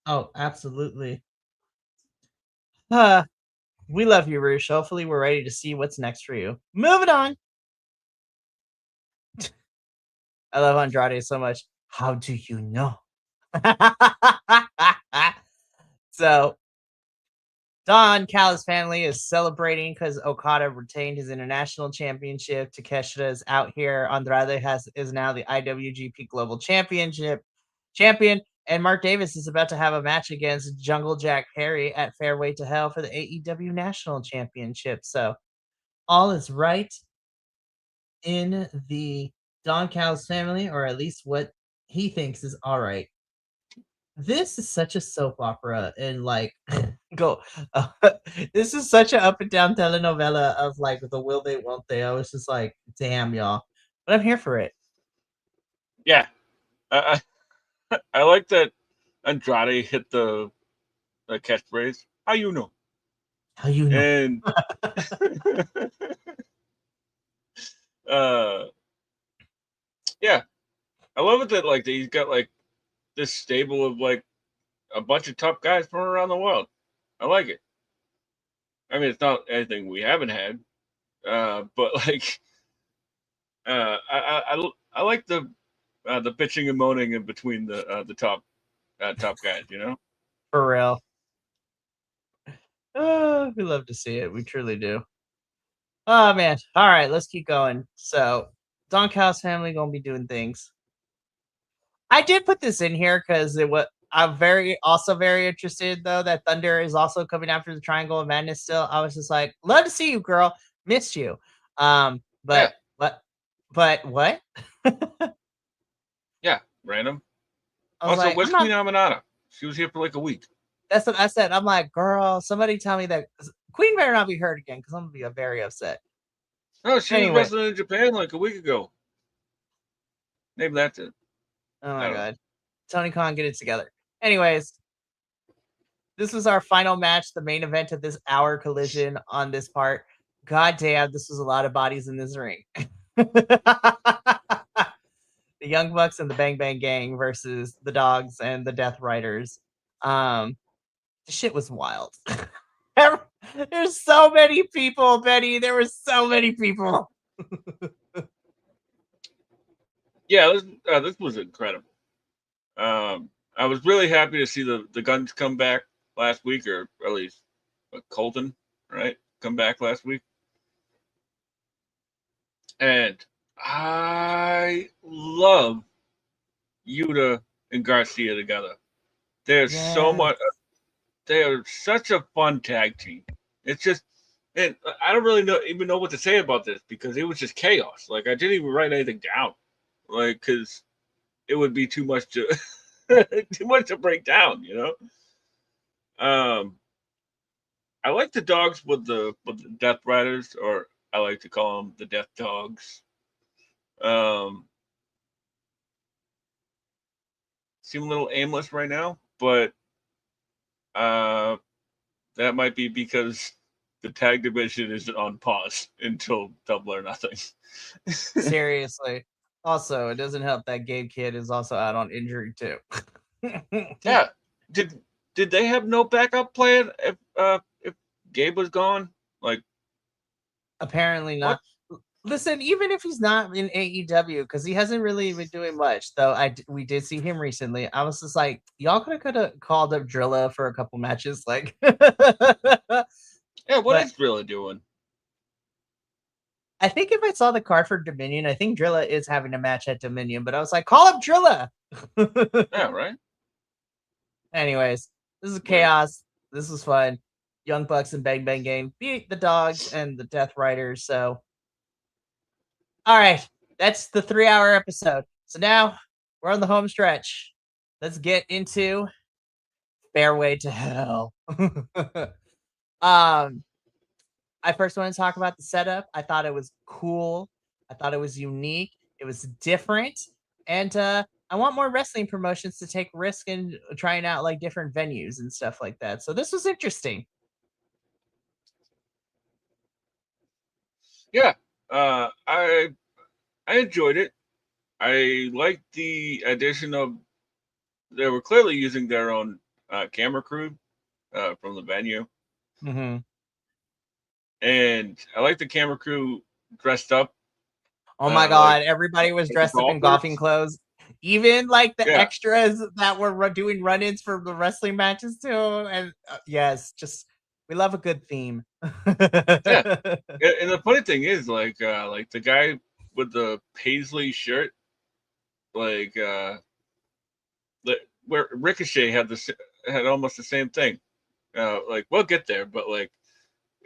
Oh, absolutely. We love you, Roosh. Hopefully, we're ready to see what's next for you. Moving on. I love Andrade so much. How do you know? So, Don Callis family is celebrating because Okada retained his international championship. Takeshita is out here. Andrade is now the IWGP Global champion, and Mark Davis is about to have a match against Jungle Jack Perry at Fairway to Hell for the AEW National Championship. So all is right in the Don Callis family, or at least what he thinks is all right. This is such a soap opera, and like, go. Uh, this is such an up and down telenovela of like the will they, won't they. I was just like, damn, y'all, but I'm here for it. Yeah, I like that Andrade hit the catchphrase. How you know? How you know? And uh, yeah, I love it that like he's got like this stable of like a bunch of tough guys from around the world. I like it. I mean, it's not anything we haven't had, but like I like the bitching and moaning in between the top guys. You know. For real. We love to see it. We truly do. Oh man. All right, let's keep going. So, Don Callis family gonna be doing things. I did put this in here because it was. I'm very interested though that Thunder is also coming after the Triangle of Madness. Still, I was just like, love to see you, girl. Missed you. Um, Yeah. but but but what? Yeah. Random. I was Also, like, where's I'm not. Queen Aminata? She was here for like a week. That's what I said. I'm like, girl, somebody tell me that Queen better not be hurt again because I'm gonna be very upset. No, she was Anyway, wrestling in Japan like a week ago. Maybe that's it. oh I my don't know. god, Tony Khan, get it together. Anyways, this was our final match, the main event of this hour collision on this part. God damn, this was a lot of bodies in this ring. The Young Bucks and the Bang Bang Gang versus the Dogs and the Death Riders. The shit was wild. There's so many people, Betty. There were so many people. Yeah, this was incredible. I was really happy to see the Guns come back last week, or at least Colton, right, come back last week, and I love Yuta and Garcia together. There's so Yeah. much. They are such a fun tag team. It's just, and I don't really even know what to say about this because it was just chaos. Like I didn't even write anything down, like because it would be too much to too much to break down. You know. I like the dogs with the Death Riders, or I like to call them the Death Dogs. Um, seem a little aimless right now, but uh, that might be because the tag division is on pause until Double or Nothing. Seriously. Also, it doesn't help that Gabe Kid is also out on injury too. Yeah, did they have no backup plan if Gabe was gone? Like Apparently what? not. Listen, even if he's not in AEW, because he hasn't really been doing much, though. We did see him recently. I was just like, y'all could have called up Drilla for a couple matches, like. Yeah, what But is Drilla doing? I think if I saw the card for Dominion, I think Drilla is having a match at Dominion, but I was like, call up Drilla. Yeah, right. Anyways, this is Weird. chaos. This was fun. Young Bucks and Bang Bang Gang beat the Dogs and the Death Riders. So, all right, that's the 3-hour episode. So now we're on the home stretch. Let's get into Fairway to Hell. I first want to talk about the setup. I thought it was cool. I thought it was unique. It was different. And I want more wrestling promotions to take risk in trying out like different venues and stuff like that. So this was interesting. Yeah, I enjoyed it. I liked the addition of they were clearly using their own camera crew from the venue, Mm-hmm. and I like the camera crew dressed up. Oh my Like god, everybody was like the dressed up in golfers. golfing clothes. Even like the Yeah, extras that were doing run-ins for the wrestling matches too. And yes, just we love a good theme. yeah. And the funny thing is, like the guy with the paisley shirt, like where Ricochet had almost the same thing. Like we'll get there, but like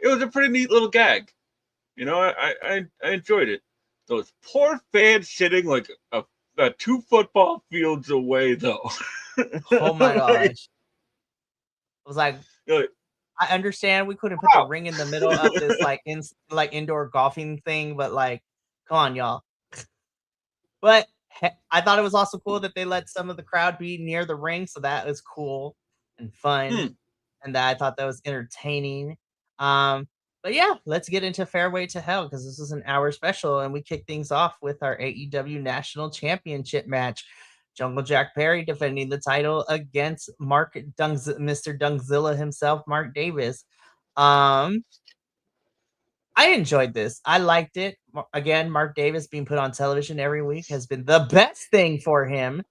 it was a pretty neat little gag. You know, I enjoyed it. Those poor fans sitting like a 2 football fields away, though. Oh my like, gosh. I was like, like, I understand we couldn't put the wow. ring in the middle of this like indoor golfing thing, but like, come on, y'all. But I thought it was also cool that they let some of the crowd be near the ring, so that was cool and fun, and that I thought that was entertaining. But yeah, let's get into Fairway to Hell because this is an hour special, and we kick things off with our AEW National Championship match. Jungle Jack Perry defending the title against Mr. Dungzilla himself, Mark Davis. Um, I enjoyed this. I liked it. Again, Mark Davis being put on television every week has been the best thing for him.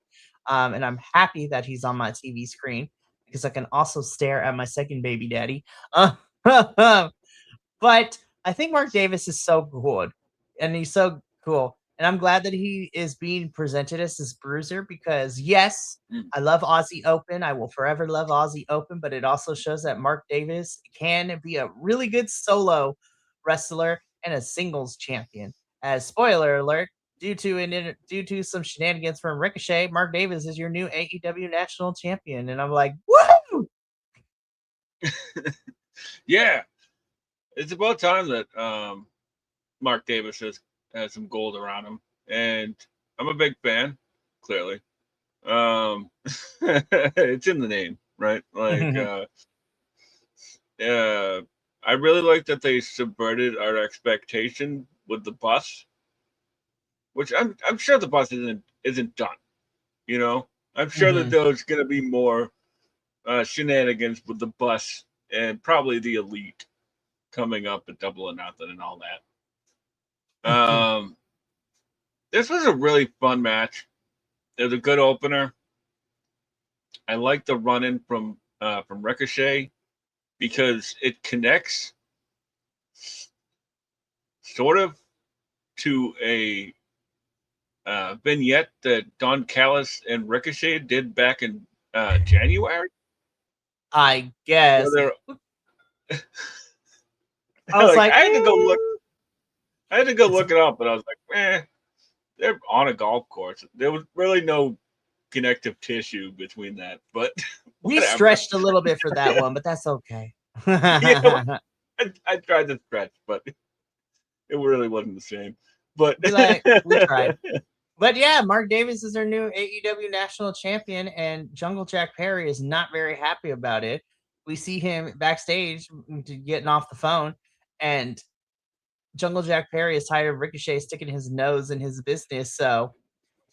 And I'm happy that he's on my TV screen because I can also stare at my second baby daddy. But I think Mark Davis is so good and he's so cool. And I'm glad that he is being presented as this bruiser because, yes, I love Aussie Open. I will forever love Aussie Open, but it also shows that Mark Davis can be a really good solo wrestler and a singles champion. As spoiler alert, due to some shenanigans from Ricochet, Mark Davis is your new AEW National Champion, and I'm like, woo! Yeah, it's about time that Mark Davis has some gold around him, and I'm a big fan. Clearly, it's in the name, right? Like, I really like that they subverted our expectation with the bus, which I'm sure the bus isn't done. You know, I'm sure that there's going to be more shenanigans with the bus and probably the elite coming up at Double or Nothing and all that. This was a really fun match. It was a good opener. I like the run in from Ricochet because it connects sort of to a vignette that Don Callis and Ricochet did back in January. I guess. I was like, I had to go look. I had to go look it up, but I was like, they're on a golf course. There was really no connective tissue between that, but we stretched a little bit for that one, but that's okay. Yeah, I tried to stretch, but it really wasn't the same. But we tried. But yeah, Mark Davis is our new AEW National Champion, and Jungle Jack Perry is not very happy about it. We see him backstage getting off the phone, and Jungle Jack Perry is tired of Ricochet sticking his nose in his business, so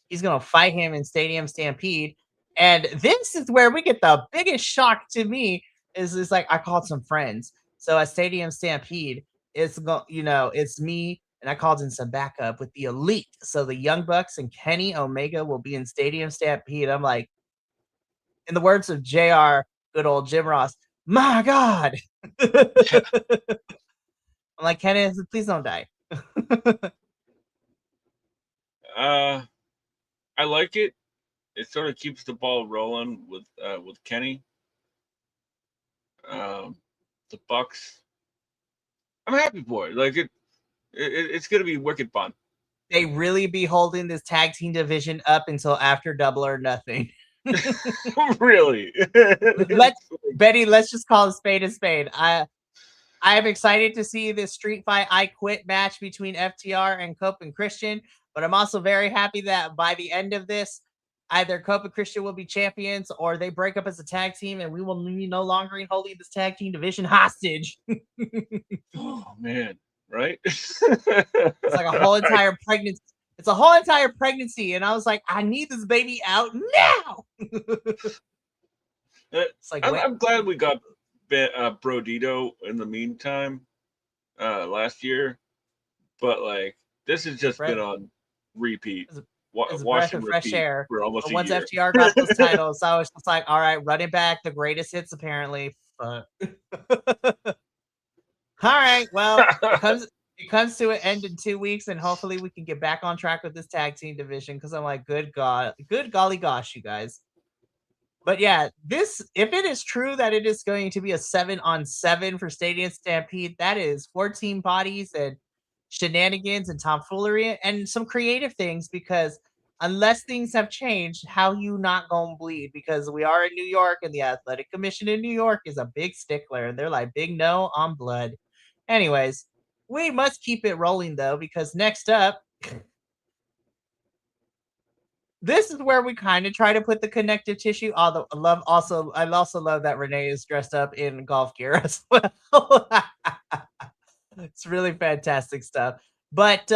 he's going to fight him in Stadium Stampede. And this is where we get the biggest shock to me is like I called some friends. So at Stadium Stampede, it's me and I called in some backup with the Elite. So the Young Bucks and Kenny Omega will be in Stadium Stampede. I'm like, in the words of JR, good old Jim Ross, my God. I'm like, Kenneth, please don't die. I like it. It sort of keeps the ball rolling with Kenny. The Bucks. I'm happy for it. Like it's gonna be wicked fun. They really be holding this tag team division up until after Double or Nothing. Really? Let's just call a spade a spade. I'm excited to see this Street Fight I Quit match between FTR and Cope and Christian, but I'm also very happy that by the end of this, either Cope and Christian will be champions or they break up as a tag team and we will be no longer holding this tag team division hostage. Oh man, right? It's like a whole entire pregnancy. It's a whole entire pregnancy, and I was like, I need this baby out now. It's like, I'm glad we got Brodito in the meantime last year, but like this has just been on repeat. It's a breath of fresh air. For almost Once a year. FTR got those titles, I was just like, all right, running back, the greatest hits apparently. All right, well, it comes to an end in 2 weeks, and hopefully we can get back on track with this tag team division because I'm like, good golly gosh, you guys. But yeah, if it is true that it is going to be a 7-on-7 for Stadium Stampede, that is 14 bodies and shenanigans and tomfoolery and some creative things, because unless things have changed, how you not gonna bleed? Because we are in New York and the Athletic Commission in New York is a big stickler and they're like, big no on blood. Anyways, we must keep it rolling though, because next up, this is where we kind of try to put the connective tissue. Although I also love that Renee is dressed up in golf gear as well. It's really fantastic stuff. But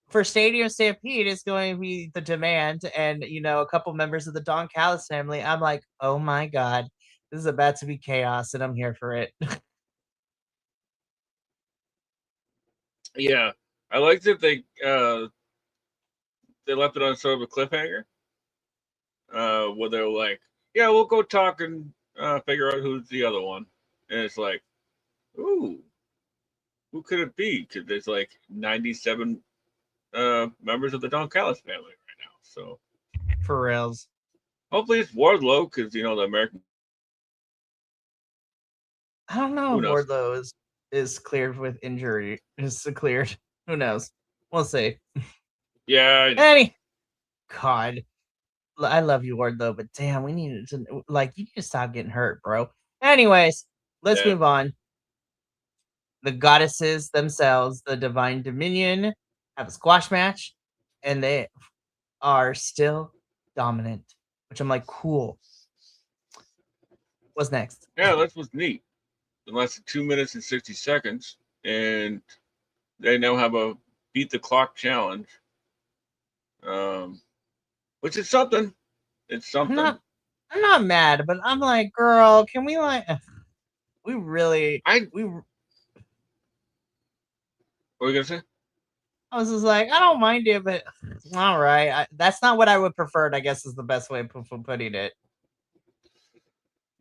for Stadium Stampede, it's going to be the Demand and a couple members of the Don Callis family. I'm like, oh my god, this is about to be chaos, and I'm here for it. Yeah, I liked that they left it on sort of a cliffhanger. Where they're like, yeah, we'll go talk and figure out who's the other one. And it's like, ooh, who could it be? Because there's like 97 members of the Don Callis family right now. So For reals. Hopefully it's Wardlow, because the American. I don't know if Wardlow is cleared with injury. Is cleared. Who knows? We'll see. Yeah. God. I love you, Wardlow, but damn, we need to you need to stop getting hurt, bro. Anyways, let's move on. The goddesses themselves, the Divine Dominion, have a squash match, and they are still dominant, which I'm like, cool. What's next? Yeah, that was neat. It lasted 2 minutes and 60 seconds, and they now have a beat the clock challenge, which is something. It's something. I'm not mad, but I'm like, girl, can we we really What were you gonna say? I was just like, I don't mind it, but all right. That's not what I would prefer, I guess is the best way of putting it.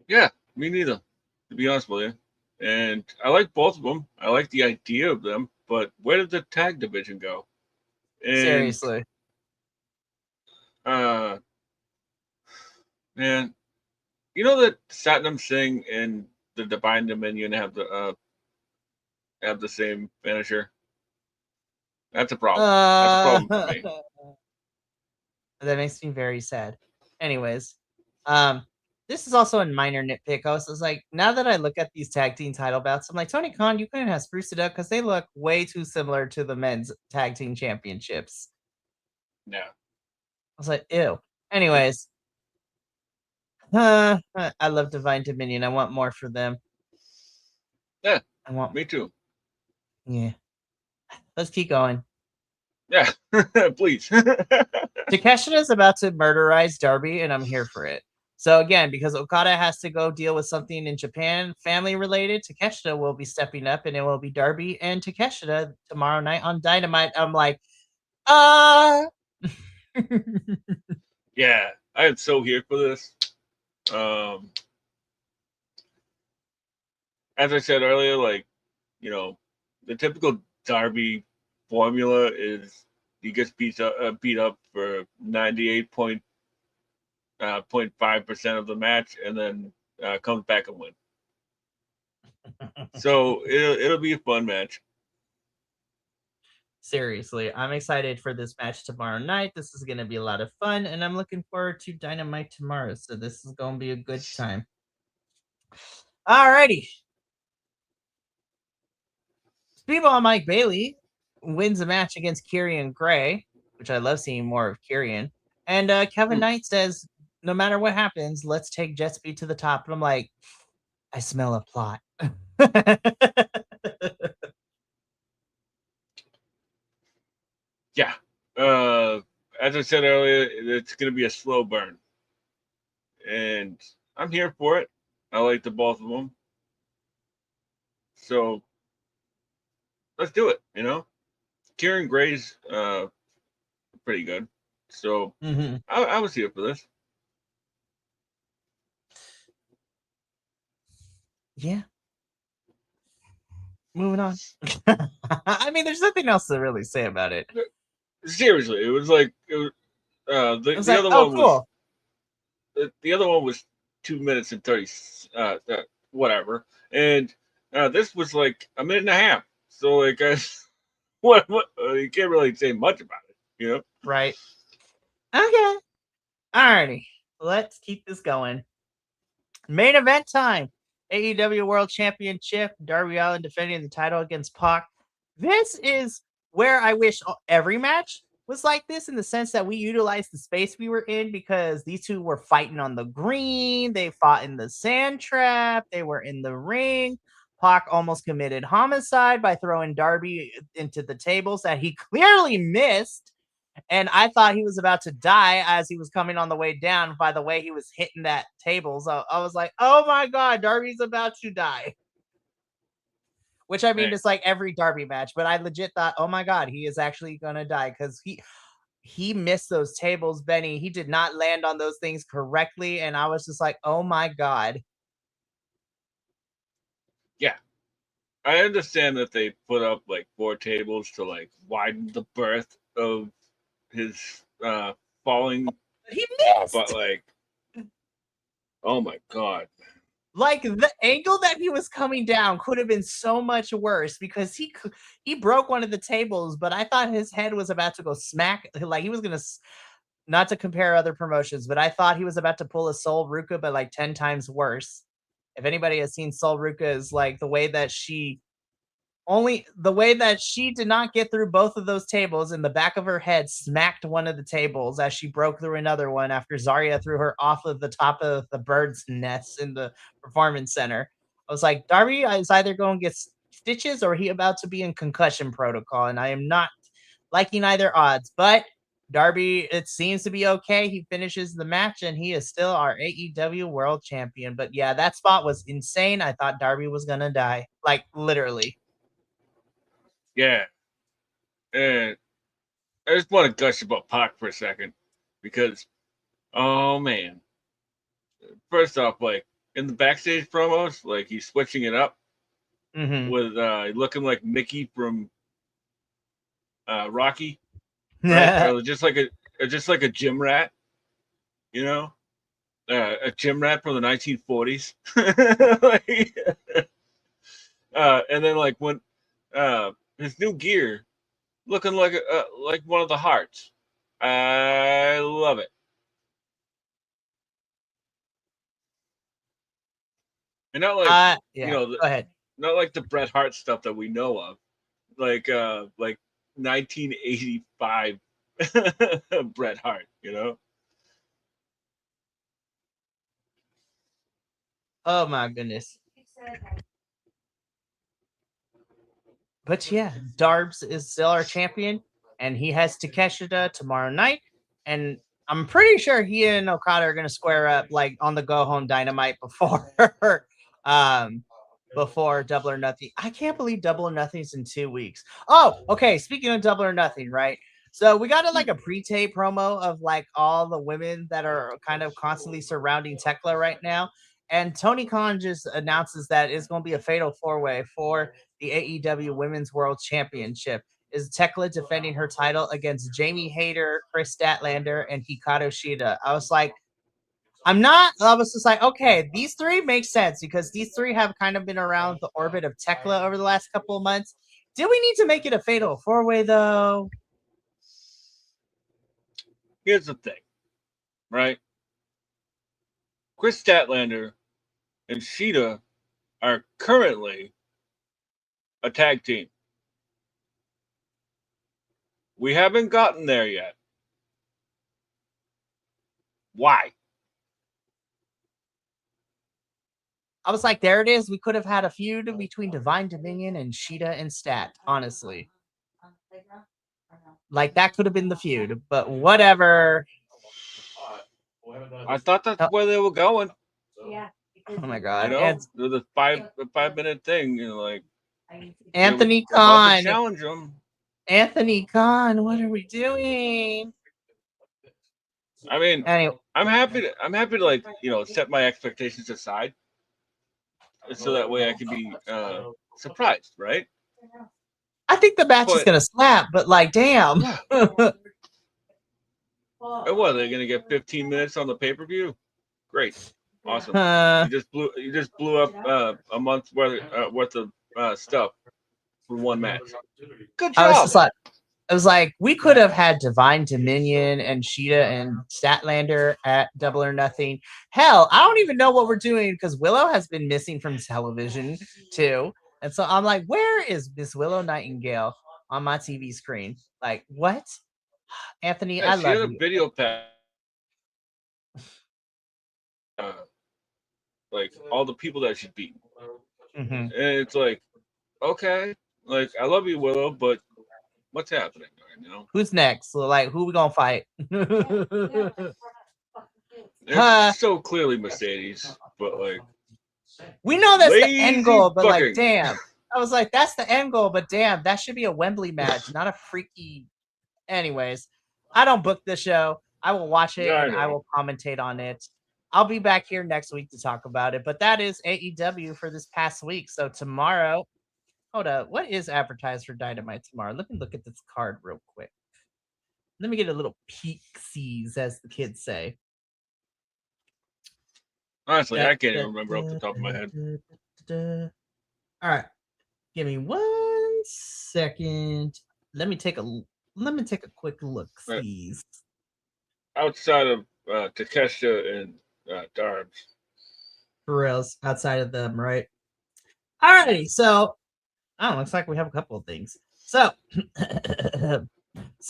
Yeah, me neither, to be honest with you. And I like both of them. I like the idea of them, but where did the tag division go? Seriously. Man, that Satnam Singh and the Divine Dominion have the same finisher. That's a problem. That's a problem for me. That makes me very sad. Anyways, this is also a minor nitpick. I was like, now that I look at these tag team title bouts, I'm like, Tony Khan, you couldn't have spruced it up because they look way too similar to the men's tag team championships. Yeah. I was like, ew. Anyways, I love Divine Dominion. I want more for them. Yeah, me too. Yeah. Let's keep going. Yeah, please. Takeshita is about to murderize Darby, and I'm here for it. So again, because Okada has to go deal with something in Japan, family related, Takeshita will be stepping up, and it will be Darby and Takeshita tomorrow night on Dynamite. I'm like, Yeah, I am so here for this. As I said earlier, the typical Darby formula is he gets beat up for 98.5% of the match, and then comes back and wins. So it'll be a fun match. Seriously, I'm excited for this match tomorrow night. This is going to be a lot of fun, and I'm looking forward to Dynamite tomorrow. So this is going to be a good time. Alrighty. Speedball Mike Bailey wins a match against Kieran Gray, which I love seeing more of Kieran. And Kevin Knight says, no matter what happens, let's take Jet Speed to the top. And I'm like, I smell a plot. Yeah. As I said earlier, it's going to be a slow burn. And I'm here for it. I like the both of them. So let's do it, Kieran Gray's pretty good. So I was here for this. Yeah. Moving on. I mean, there's nothing else to really say about it. Seriously, it was like the other one was the other one was 2 minutes and 30 whatever, and this was like a minute and a half. So like, what you can't really say much about it, Right. Okay. Alrighty. Let's keep this going. Main event time. AEW World Championship. Darby Allin defending the title against Pac. This is where I wish every match was like this, in the sense that we utilized the space we were in, because these two were fighting on the green. They fought in the sand trap. They were in the ring. Pac almost committed homicide by throwing Darby into the tables that he clearly missed. And I thought he was about to die as he was coming on the way down by the way he was hitting that table. So I was like, oh my God, Darby's about to die. Which, I mean, it's like every Darby match, but I legit thought, oh my God, he is actually going to die, because he missed those tables, Benny. He did not land on those things correctly. And I was just like, oh my God. Yeah. I understand that they put up like 4 tables to like widen the berth of his falling. He missed. But like, oh my God. Like, the angle that he was coming down could have been so much worse, because he broke one of the tables, but I thought his head was about to go smack. Like, he was going to, not to compare other promotions, but I thought he was about to pull a Sol Ruka, but like 10 times worse. If anybody has seen Sol Ruka, is like the way that she did not get through both of those tables, and the back of her head smacked one of the tables as she broke through another one after Zarya threw her off of the top of the bird's nest in the performance center. I was like, Darby is either going to get stitches or he about to be in concussion protocol, and I am not liking either odds. But Darby, it seems to be okay. He finishes the match, and he is still our AEW World Champion. But yeah, that spot was insane. I thought Darby was going to die, like literally. Yeah. And I just want to gush about Pac for a second, because, oh man. First off, like in the backstage promos, like he's switching it up with looking like Mickey from Rocky, right? Or just like a gym rat, a gym rat from the 1940s. And then like when his new gear, looking like one of the Hearts. I love it. And not like go ahead. Not like the Bret Hart stuff that we know of, like 1985 Bret Hart, Oh my goodness. But yeah, Darbs is still our champion, and he has Takeshita tomorrow night. And I'm pretty sure he and Okada are gonna square up like on the go home Dynamite before before Double or Nothing. I can't believe Double or Nothing's in 2 weeks. Oh, okay. Speaking of Double or Nothing, right? So we got like a pre-tape promo of like all the women that are kind of constantly surrounding Tekla right now. And Tony Khan just announces that it's going to be a fatal 4-way for the AEW Women's World Championship. is Tekla defending her title against Jamie Hayter, Chris Statlander, and Hikaru Shida. I was just like, okay, these three make sense because these three have kind of been around the orbit of Tekla over the last couple of months. Do we need to make it a fatal four-way, though? Here's the thing, right? Chris Statlander and Shida are currently a tag team. We haven't gotten there yet. Why? I was like, there it is. We could have had a feud between Divine Dominion and Shida and Stat, honestly. Like, that could have been the feud, but whatever. I thought that's where they were going. Yeah. Oh my god. The 5-minute thing, like Anthony Khan. Challenge them. Anthony Khan, what are we doing? I mean, anyway. I'm happy to like, set my expectations aside. So that way I can be surprised, right? I think the match is gonna slap, but like, damn. And what, they're gonna get 15 minutes on the pay-per-view? Great, awesome. You just blew up a month's worth of stuff for one match. Good job. I was like, we could have had Divine Dominion and Shida and Statlander at Double or Nothing. Hell, I don't even know what we're doing because Willow has been missing from television too. And so I'm like, where is Miss Willow Nightingale on my TV screen? Like, what? Anthony, I love you. She had a video pack. Like all the people that she beat. Mm-hmm. And it's like, okay, like I love you, Willow, but what's happening right now? Who's next? So, like, who we gonna fight? It's so clearly Mercedes, but like we know that's the end goal, but booking. Like, damn. I was like, that's the end goal, but damn, that should be a Wembley match, not a freaky. Anyways, I don't book the show. I will watch it and I will commentate on it. I'll be back here next week to talk about it. But that is AEW for this past week. So tomorrow, hold up, what is advertised for Dynamite tomorrow? Let me look at this card real quick. Let me get a little peek-sees, as the kids say. Honestly, I can't even remember off the top of my head. All right, give me 1 second. Let me take a quick look. Sees outside of Takeshita and Darbs. For reals, outside of them, right? Alrighty, so looks like we have a couple of things. So,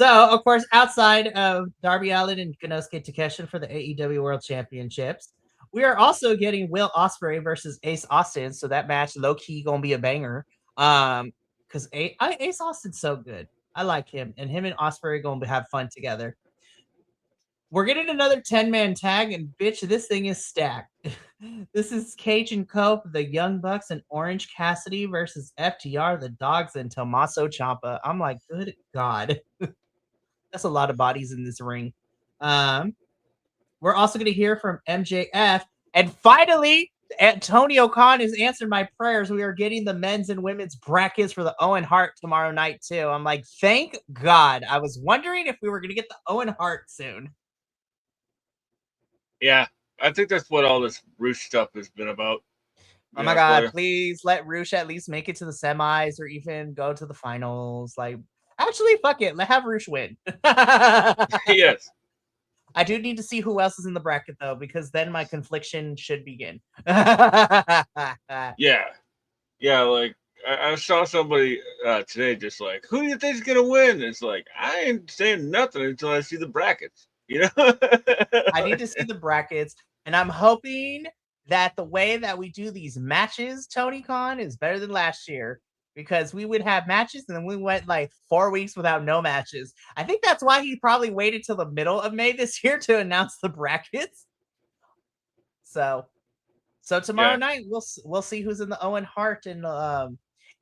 of course, outside of Darby Allin and Konosuke Takeshita for the AEW World Championships, we are also getting Will Ospreay versus Ace Austin. So that match, low key, gonna be a banger. Because Ace Austin's so good. I like him, and him and Ospreay gonna have fun together. We're getting another 10-man tag, and bitch, this thing is stacked. This is Cage and Cope, the Young Bucks, and Orange Cassidy versus FTR, the Dogs, and Tommaso Ciampa. I'm like, good God. That's a lot of bodies in this ring. We're also going to hear from MJF. And finally, Antonio Khan has answered my prayers. We are getting the men's and women's brackets for the Owen Hart tomorrow night, too. I'm like, thank God. I was wondering if we were going to get the Owen Hart soon. Yeah, I think that's what all this Roosh stuff has been about. Oh my God, please let Roosh at least make it to the semis or even go to the finals. Like, actually, fuck it. Let have Roosh win. Yes. I do need to see who else is in the bracket, though, because then my confliction should begin. Yeah. Yeah, like, I saw somebody today just like, who do you think is going to win? It's like, I ain't saying nothing until I see the brackets. You know, I need to see the brackets, and I'm hoping that the way that we do these matches, Tony Khan, is better than last year, because we would have matches and then we went like 4 weeks without no matches. I think that's why he probably waited till the middle of May this year to announce the brackets. So tomorrow night we'll see who's in the Owen Hart, and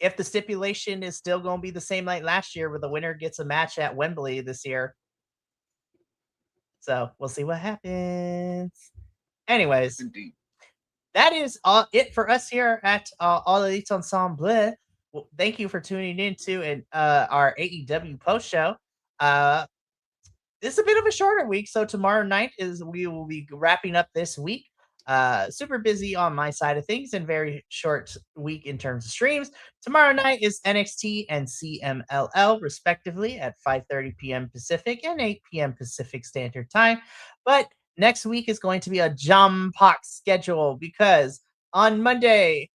if the stipulation is still going to be the same like last year, where the winner gets a match at Wembley this year. So we'll see what happens. Anyways, indeed, that is it for us here at All Elite Ensemble. Well, thank you for tuning in to our AEW post show. Uh, it's a bit of a shorter week, so tomorrow night is we will be wrapping up this week. Super busy on my side of things and very short week in terms of streams. Tomorrow night is NXT and CMLL respectively at 5:30 p.m. Pacific and 8 p.m. Pacific Standard Time. But next week is going to be a jam-packed schedule because on Monday,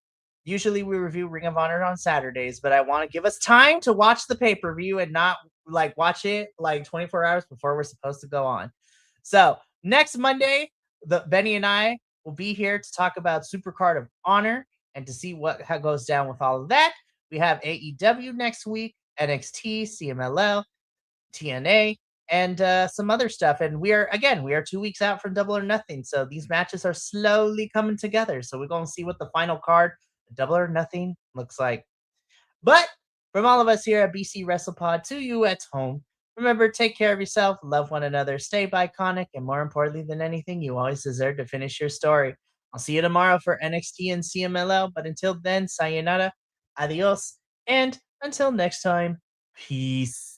usually we review Ring of Honor on Saturdays, but I want to give us time to watch the pay-per-view and not like watch it like 24 hours before we're supposed to go on. So next Monday, Benny and I will be here to talk about Supercard of Honor and to see what how goes down with all of that. We have AEW next week, NXT, CMLL, TNA, and some other stuff. And we are 2 weeks out from Double or Nothing, so these matches are slowly coming together. So we're going to see what the final card, Double or Nothing, looks like. But from all of us here at BC WrestlePod to you at home, remember, take care of yourself, love one another, stay iconic, and more importantly than anything, you always deserve to finish your story. I'll see you tomorrow for NXT and CMLL, but until then, sayonara, adios, and until next time, peace.